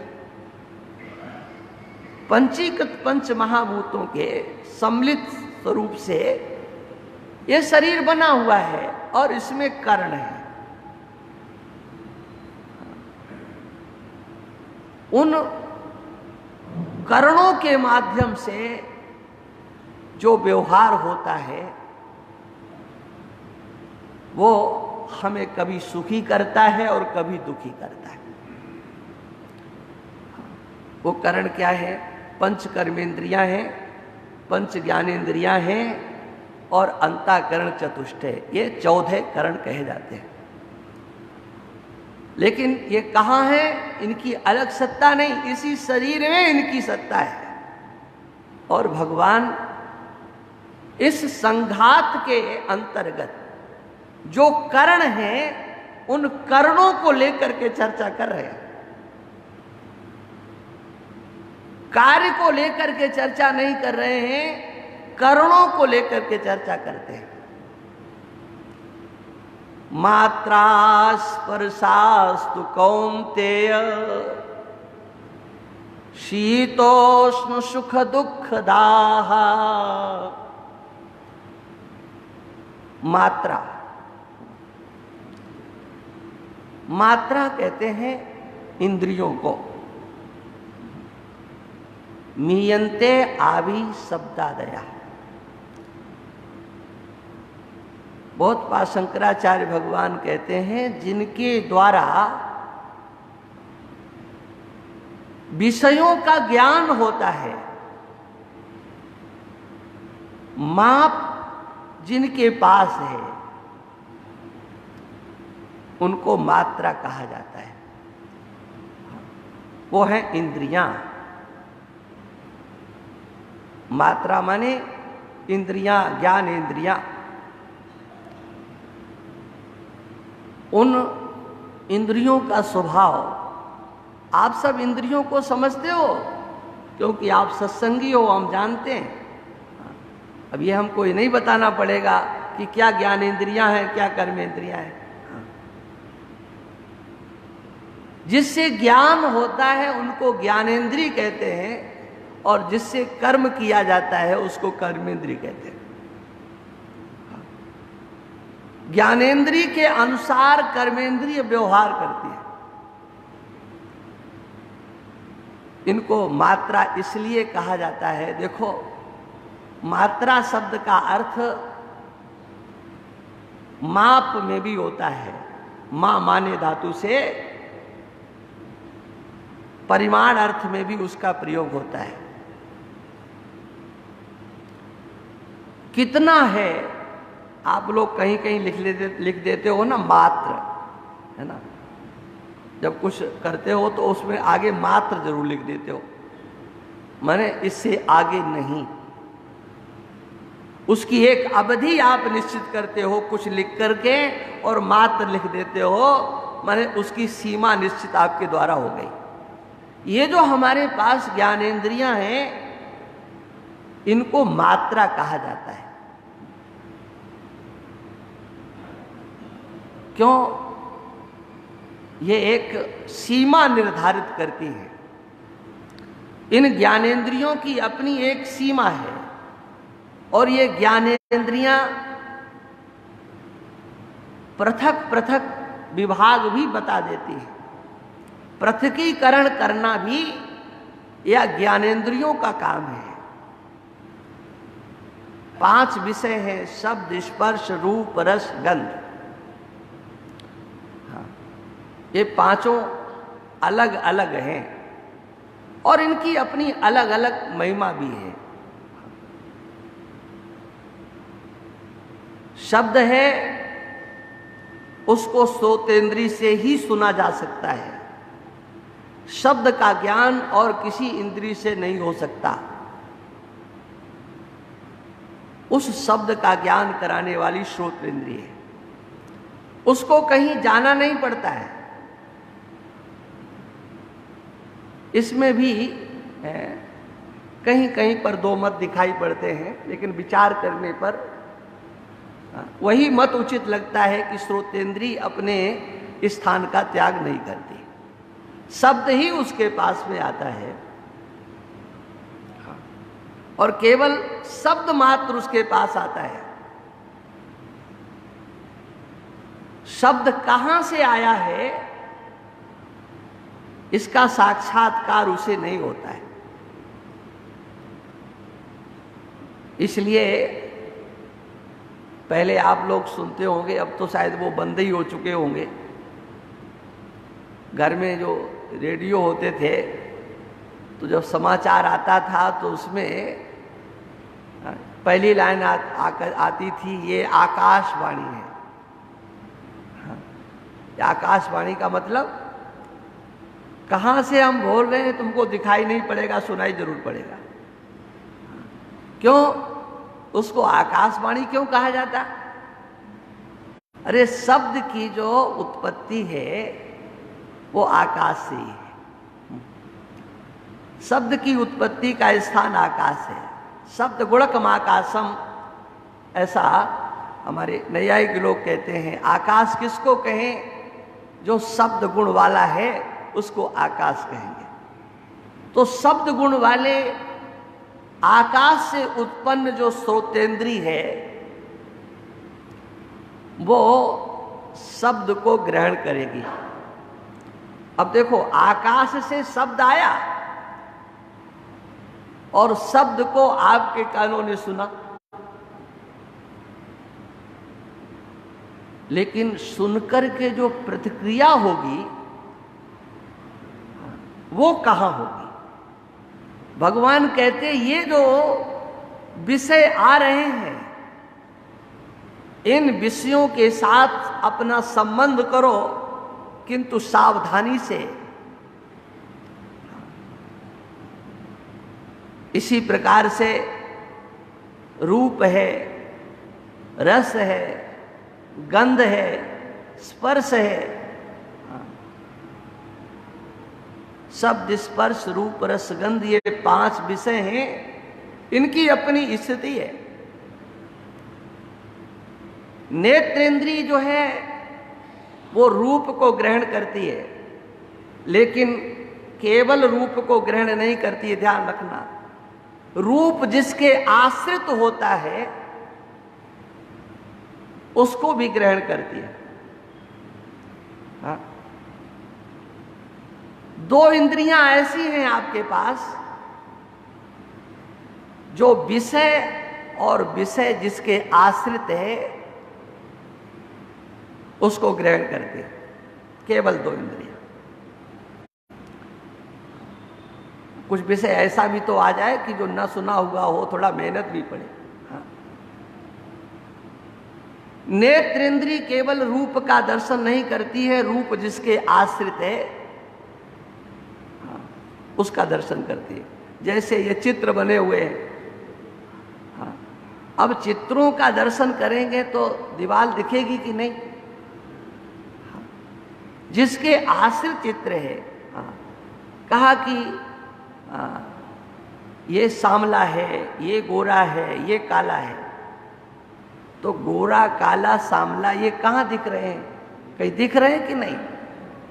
Speaker 1: पंचीकृत पंच महाभूतों के सम्मिलित स्वरूप से ये शरीर बना हुआ है और इसमें कर्ण है। उन कर्णों के माध्यम से जो व्यवहार होता है वो हमें कभी सुखी करता है और कभी दुखी करता है। वो कर्ण क्या है? पंच कर्मेंद्रियां हैं, पंच ज्ञानेंद्रियां हैं और अंतःकरण चतुष्टय, ये 14 कर्ण कहे जाते हैं। लेकिन ये कहाँ है? इनकी अलग सत्ता नहीं, इसी शरीर में इनकी सत्ता है। और भगवान इस संघात के अंतर्गत जो कर्ण हैं उन कर्णों को लेकर के चर्चा कर रहे हैं, कार्य को लेकर के चर्चा नहीं कर रहे हैं, कर्णों को लेकर के चर्चा करते हैं। मात्रा स्पर्शास्तु कौन्तेय शीतोष्ण सुख दुःखदाः। मात्रा, मात्रा कहते हैं इंद्रियों को। मीयन्ते आवी शब्दादया। बहुत बार शंकराचार्य भगवान कहते हैं जिनके द्वारा विषयों का ज्ञान होता है, माप जिनके पास है, उनको मात्रा कहा जाता है। वो है इंद्रियां। मात्रा माने इंद्रियां, ज्ञान इंद्रियां। उन इंद्रियों का स्वभाव, आप सब इंद्रियों को समझते हो क्योंकि आप सत्संगी हो, हम जानते हैं। अब ये हमको ये नहीं बताना पड़ेगा कि क्या ज्ञान इंद्रियां हैं, क्या कर्म इंद्रियां हैं। जिससे ज्ञान होता है उनको ज्ञानेंद्रिय कहते हैं और जिससे कर्म किया जाता है उसको कर्मेंद्रिय कहते हैं। ज्ञानेंद्रिय के अनुसार कर्मेंद्रिय व्यवहार करती है। इनको मात्रा इसलिए कहा जाता है, देखो मात्रा शब्द का अर्थ माप में भी होता है। मां माने धातु से परिमाण अर्थ में भी उसका प्रयोग होता है। कितना है आप लोग कहीं कहीं लिख देते हो ना, मात्र, है ना। जब कुछ करते हो तो उसमें आगे मात्र जरूर लिख देते हो, माने इससे आगे नहीं। उसकी एक अवधि आप निश्चित करते हो कुछ लिख करके और मात्र लिख देते हो, माने उसकी सीमा निश्चित आपके द्वारा हो गई। ये जो हमारे पास ज्ञानेंद्रियां हैं इनको मात्रा कहा जाता है। क्यों? ये एक सीमा निर्धारित करती है। इन ज्ञानेंद्रियों की अपनी एक सीमा है और ये ज्ञानेंद्रियां पृथक पृथक विभाग भी बता देती है। पृथकीकरण करना भी यह ज्ञानेंद्रियों का काम है। 5 विषय हैं, शब्द, स्पर्श, रूप, रस, गंध। ये पांचों अलग अलग हैं और इनकी अपनी अलग अलग महिमा भी है। शब्द है उसको श्रोतेंद्रिय से ही सुना जा सकता है। शब्द का ज्ञान और किसी इंद्रिय से नहीं हो सकता। उस शब्द का ज्ञान कराने वाली श्रोतेंद्रिय है, उसको कहीं जाना नहीं पड़ता है। इसमें भी कहीं कहीं पर 2 मत दिखाई पड़ते हैं, लेकिन विचार करने पर वही मत उचित लगता है कि श्रोतेंद्रिय अपने स्थान का त्याग नहीं करती, शब्द ही उसके पास में आता है। और केवल शब्द मात्र उसके पास आता है। शब्द कहां से आया है इसका साक्षात्कार उसे नहीं होता है। इसलिए पहले आप लोग सुनते होंगे, अब तो शायद वो बंद ही हो चुके होंगे, घर में जो रेडियो होते थे तो जब समाचार आता था तो उसमें पहली लाइन आती थी, ये आकाशवाणी है। आकाशवाणी का मतलब कहां से हम बोल रहे हैं तुमको दिखाई नहीं पड़ेगा, सुनाई जरूर पड़ेगा। क्यों उसको आकाशवाणी क्यों कहा जाता? अरे शब्द की जो उत्पत्ति है वो आकाश से ही है। शब्द की उत्पत्ति का स्थान आकाश है। शब्द गुणकम आकाशम, ऐसा हमारे नैयायिक लोग कहते हैं। आकाश किसको कहें? जो शब्द गुण वाला है उसको आकाश कहेंगे। तो शब्द गुण वाले आकाश से उत्पन्न जो श्रोतेंद्री है वो शब्द को ग्रहण करेगी। अब देखो, आकाश से शब्द आया और शब्द को आपके कानों ने सुना, लेकिन सुनकर के जो प्रतिक्रिया होगी वो कहां होगी? भगवान कहते ये जो विषय आ रहे हैं इन विषयों के साथ अपना संबंध करो, किंतु सावधानी से। इसी प्रकार से रूप है, रस है, गंध है, स्पर्श है। शब्द, स्पर्श, रूप, रस, गंध, ये 5 विषय हैं, इनकी अपनी स्थिति है। नेत्रेंद्री जो है वो रूप को ग्रहण करती है, लेकिन केवल रूप को ग्रहण नहीं करती है, ध्यान रखना। रूप जिसके आश्रित होता है उसको भी ग्रहण करती है। हाँ? 2 इंद्रियां ऐसी हैं आपके पास जो विषय और विषय जिसके आश्रित है उसको ग्रहण करते हैं। केवल 2 इंद्रियां। कुछ विषय ऐसा भी तो आ जाए कि जो न सुना हुआ हो, थोड़ा मेहनत भी पड़े। हाँ? नेत्रेंद्री केवल रूप का दर्शन नहीं करती है, रूप जिसके आश्रित है उसका दर्शन करती है। जैसे ये चित्र बने हुए हैं, हाँ, अब चित्रों का दर्शन करेंगे तो दीवार दिखेगी कि नहीं? हाँ, जिसके आश्रित चित्र है। हाँ, कहा कि ये सांवला है, ये गोरा है, ये काला है। तो गोरा, काला, सांवला ये कहाँ दिख रहे हैं? कहीं दिख रहे हैं कि नहीं?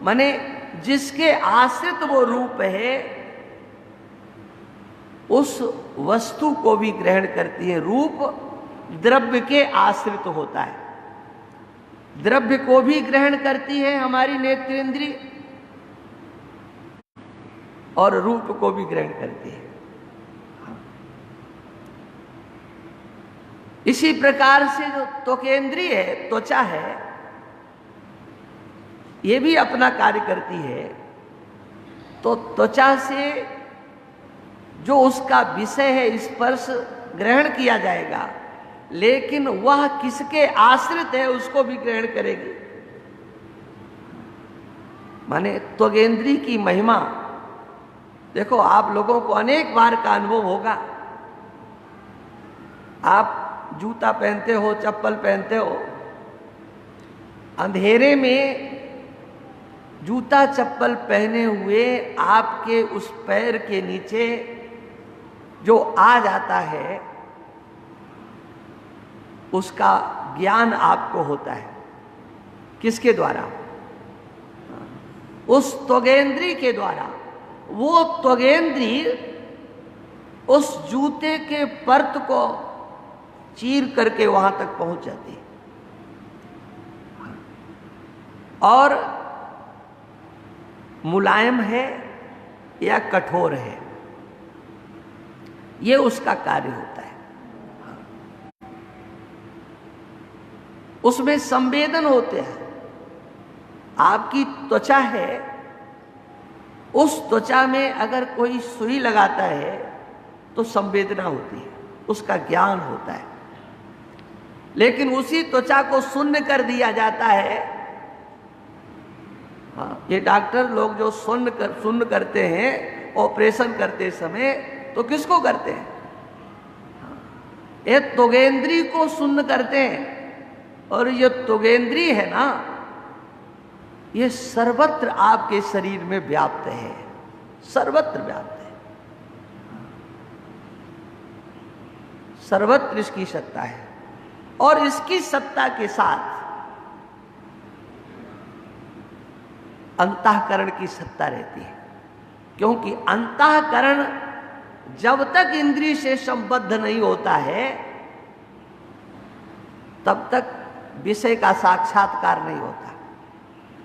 Speaker 1: माने जिसके आश्रित वो रूप है उस वस्तु को भी ग्रहण करती है। रूप द्रव्य के आश्रित होता है, द्रव्य को भी ग्रहण करती है हमारी नेत्रेंद्रिय और रूप को भी ग्रहण करती है। इसी प्रकार से जो त्वकेंद्रिय है, त्वचा है, ये भी अपना कार्य करती है। तो त्वचा से जो उसका विषय है स्पर्श ग्रहण किया जाएगा, लेकिन वह किसके आश्रित है उसको भी ग्रहण करेगी। माने त्वगेंद्री की महिमा देखो, आप लोगों को अनेक बार का अनुभव होगा। आप जूता पहनते हो, चप्पल पहनते हो, अंधेरे में जूता चप्पल पहने हुए आपके उस पैर के नीचे जो आ जाता है उसका ज्ञान आपको होता है। किसके द्वारा? उस त्वगेंद्री के द्वारा। वो त्वगेंद्री उस जूते के परत को चीर करके वहां तक पहुंच जाती है। और मुलायम है या कठोर है, ये उसका कार्य होता है। उसमें संवेदन होते हैं। आपकी त्वचा है, उस त्वचा में अगर कोई सुई लगाता है तो संवेदना होती है, उसका ज्ञान होता है। लेकिन उसी त्वचा को शून्य कर दिया जाता है। हाँ, ये डॉक्टर लोग जो शून्य करते हैं ऑपरेशन करते समय, तो किसको करते हैं? ये त्वगेंद्री को शून्य करते हैं। और ये त्वगेंद्री है ना, ये सर्वत्र आपके शरीर में व्याप्त है, सर्वत्र व्याप्त है, सर्वत्र इसकी सत्ता है। और इसकी सत्ता के साथ अंतःकरण की सत्ता रहती है, क्योंकि अंतःकरण जब तक इंद्रिय से संबद्ध नहीं होता है तब तक विषय का साक्षात्कार नहीं होता।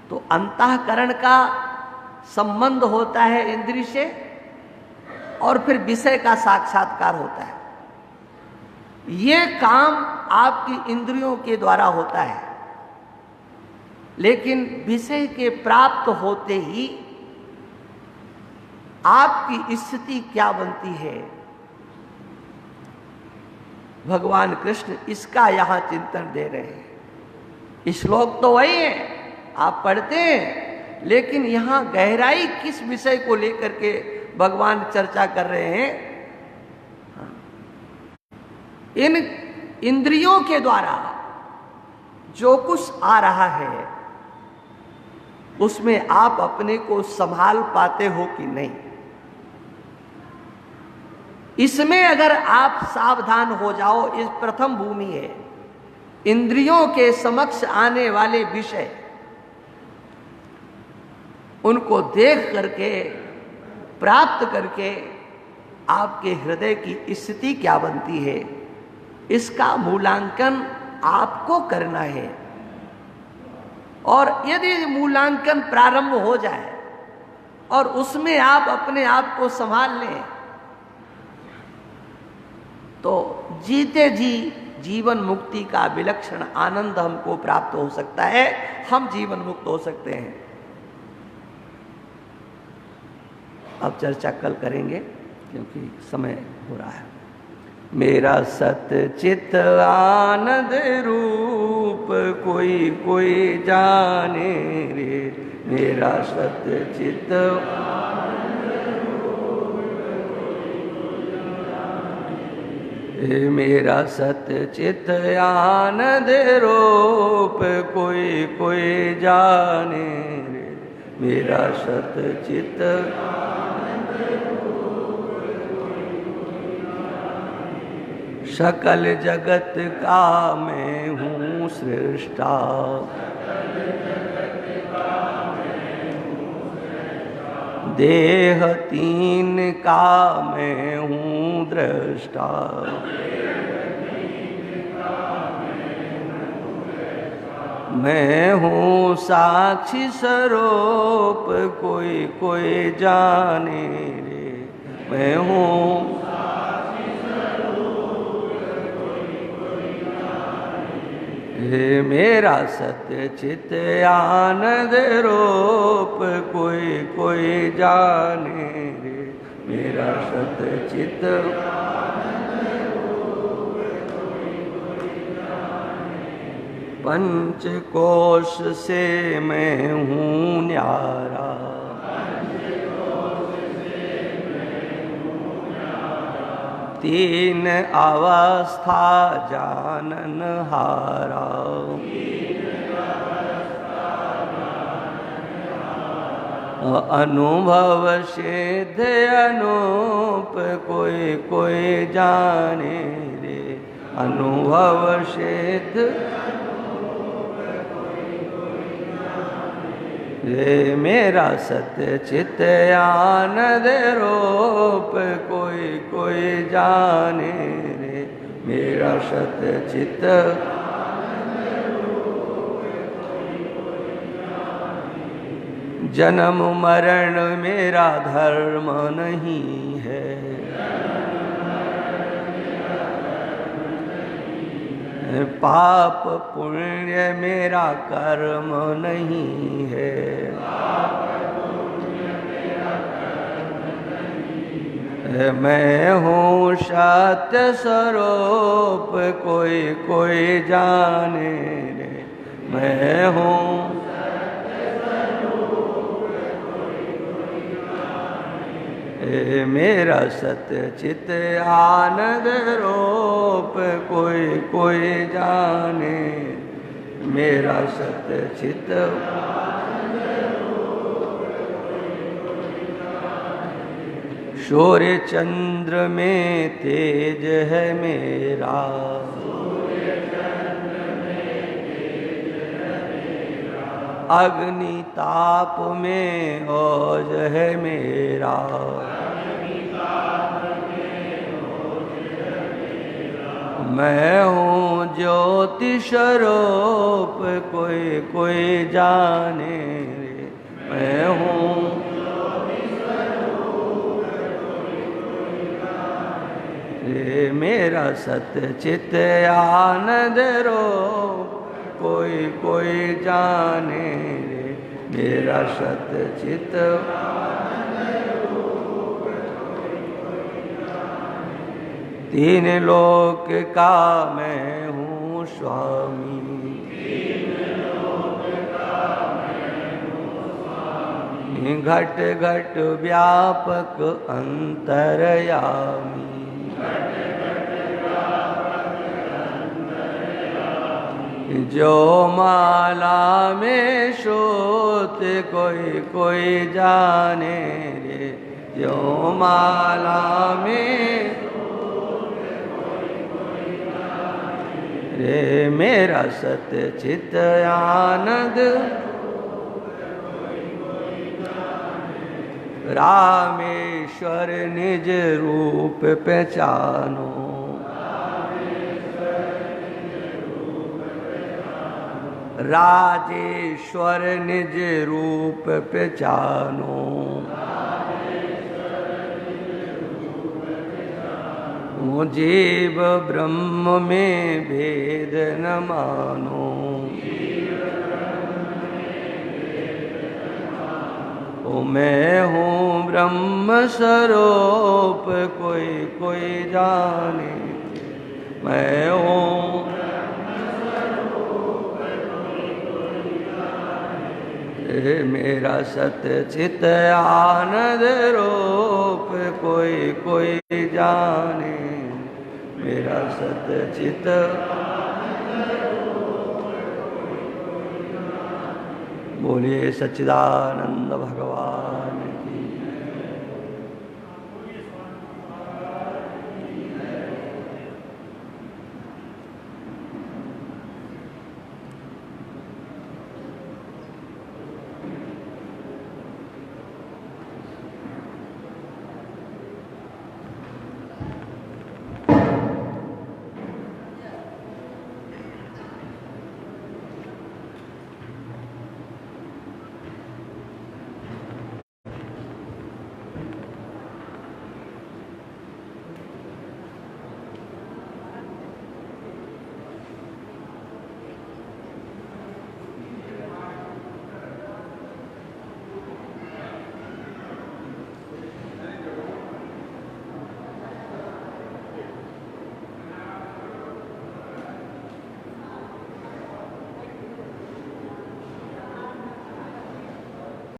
Speaker 1: तो अंतःकरण का संबंध होता है इंद्रिय से, और फिर विषय का साक्षात्कार होता है। ये काम आपकी इंद्रियों के द्वारा होता है, लेकिन विषय के प्राप्त होते ही आपकी स्थिति क्या बनती है, भगवान कृष्ण इसका यहां चिंतन दे रहे हैं। श्लोक तो वही है, आप पढ़ते हैं, लेकिन यहां गहराई किस विषय को लेकर के भगवान चर्चा कर रहे हैं। इन इंद्रियों के द्वारा जो कुछ आ रहा है उसमें आप अपने को संभाल पाते हो कि नहीं, इसमें अगर आप सावधान हो जाओ। इस प्रथम भूमि है, इंद्रियों के समक्ष आने वाले विषय, उनको देख करके प्राप्त करके आपके हृदय की स्थिति क्या बनती है, इसका मूल्यांकन आपको करना है। और यदि मूल्यांकन प्रारंभ हो जाए और उसमें आप अपने आप को संभाल लें, तो जीते जी जीवन मुक्ति का विलक्षण आनंद हमको प्राप्त हो सकता है, हम जीवन मुक्त हो सकते हैं। अब चर्चा कल करेंगे क्योंकि समय हो रहा है। मेरा सत चित आनंद रूप कोई कोई जाने रे, मेरा सत चित मेरा सत चित आनंद रूप कोई कोई जाने रे, मेरा सत चित सकल जगत का मैं हूँ सृष्टा, देह तीन का मैं हूँ दृष्टा, मैं हूँ साक्षी स्वरूप कोई कोई जाने रे, मैं हूँ हे मेरा सत्य चित आनंद रूप कोई कोई जाने रे, मेरा सत्य चित पंचकोश से मैं हूँ न्यारा, तीन अवस्था जानन हारा, अनुभव सिद्ध अनूप कोई कोई जाने रे, अनुभव सिद्ध रे मेरा सत्य चित आनंद रूप कोई कोई जाने रे मेरा सत्य चित जन्म मरण मेरा धर्म नहीं है, पाप पुण्य मेरा कर्म नहीं है, मैं हूँ सत्य स्वरूप कोई कोई जाने रे मैं हूँ मेरा सत्य चित आनंद रूप कोई कोई जाने मेरा सत्य चित सूर्य चंद्र में तेज है मेरा, अग्नि ताप में ओज है मेरा, मैं हूँ ज्योति स्वरूप कोई कोई जाने रे मैं हूँ रे मेरा सत्य चित आनंद रूप कोई कोई जाने रे मेरा सत्य चित तीन लोक का मैं हूँ स्वामी, घट घट व्यापक अंतर्यामी, जो माला में श्रोत कोई कोई जाने रे जो माला में रे मेरा सत्य चित आनंद रामेश्वर निज रूप पहचानो, राजेश्वर निज रूप पहचानो, जीव ब्रह्म में भेद न मानो, ओ मैं हूँ ब्रह्म स्वरूप कोई कोई जाने मैं हूँ मेरा सत्य चित आनंद रूप कोई कोई जाने मेरा सत्य चित बोलिए सच्चिदानंद भगवान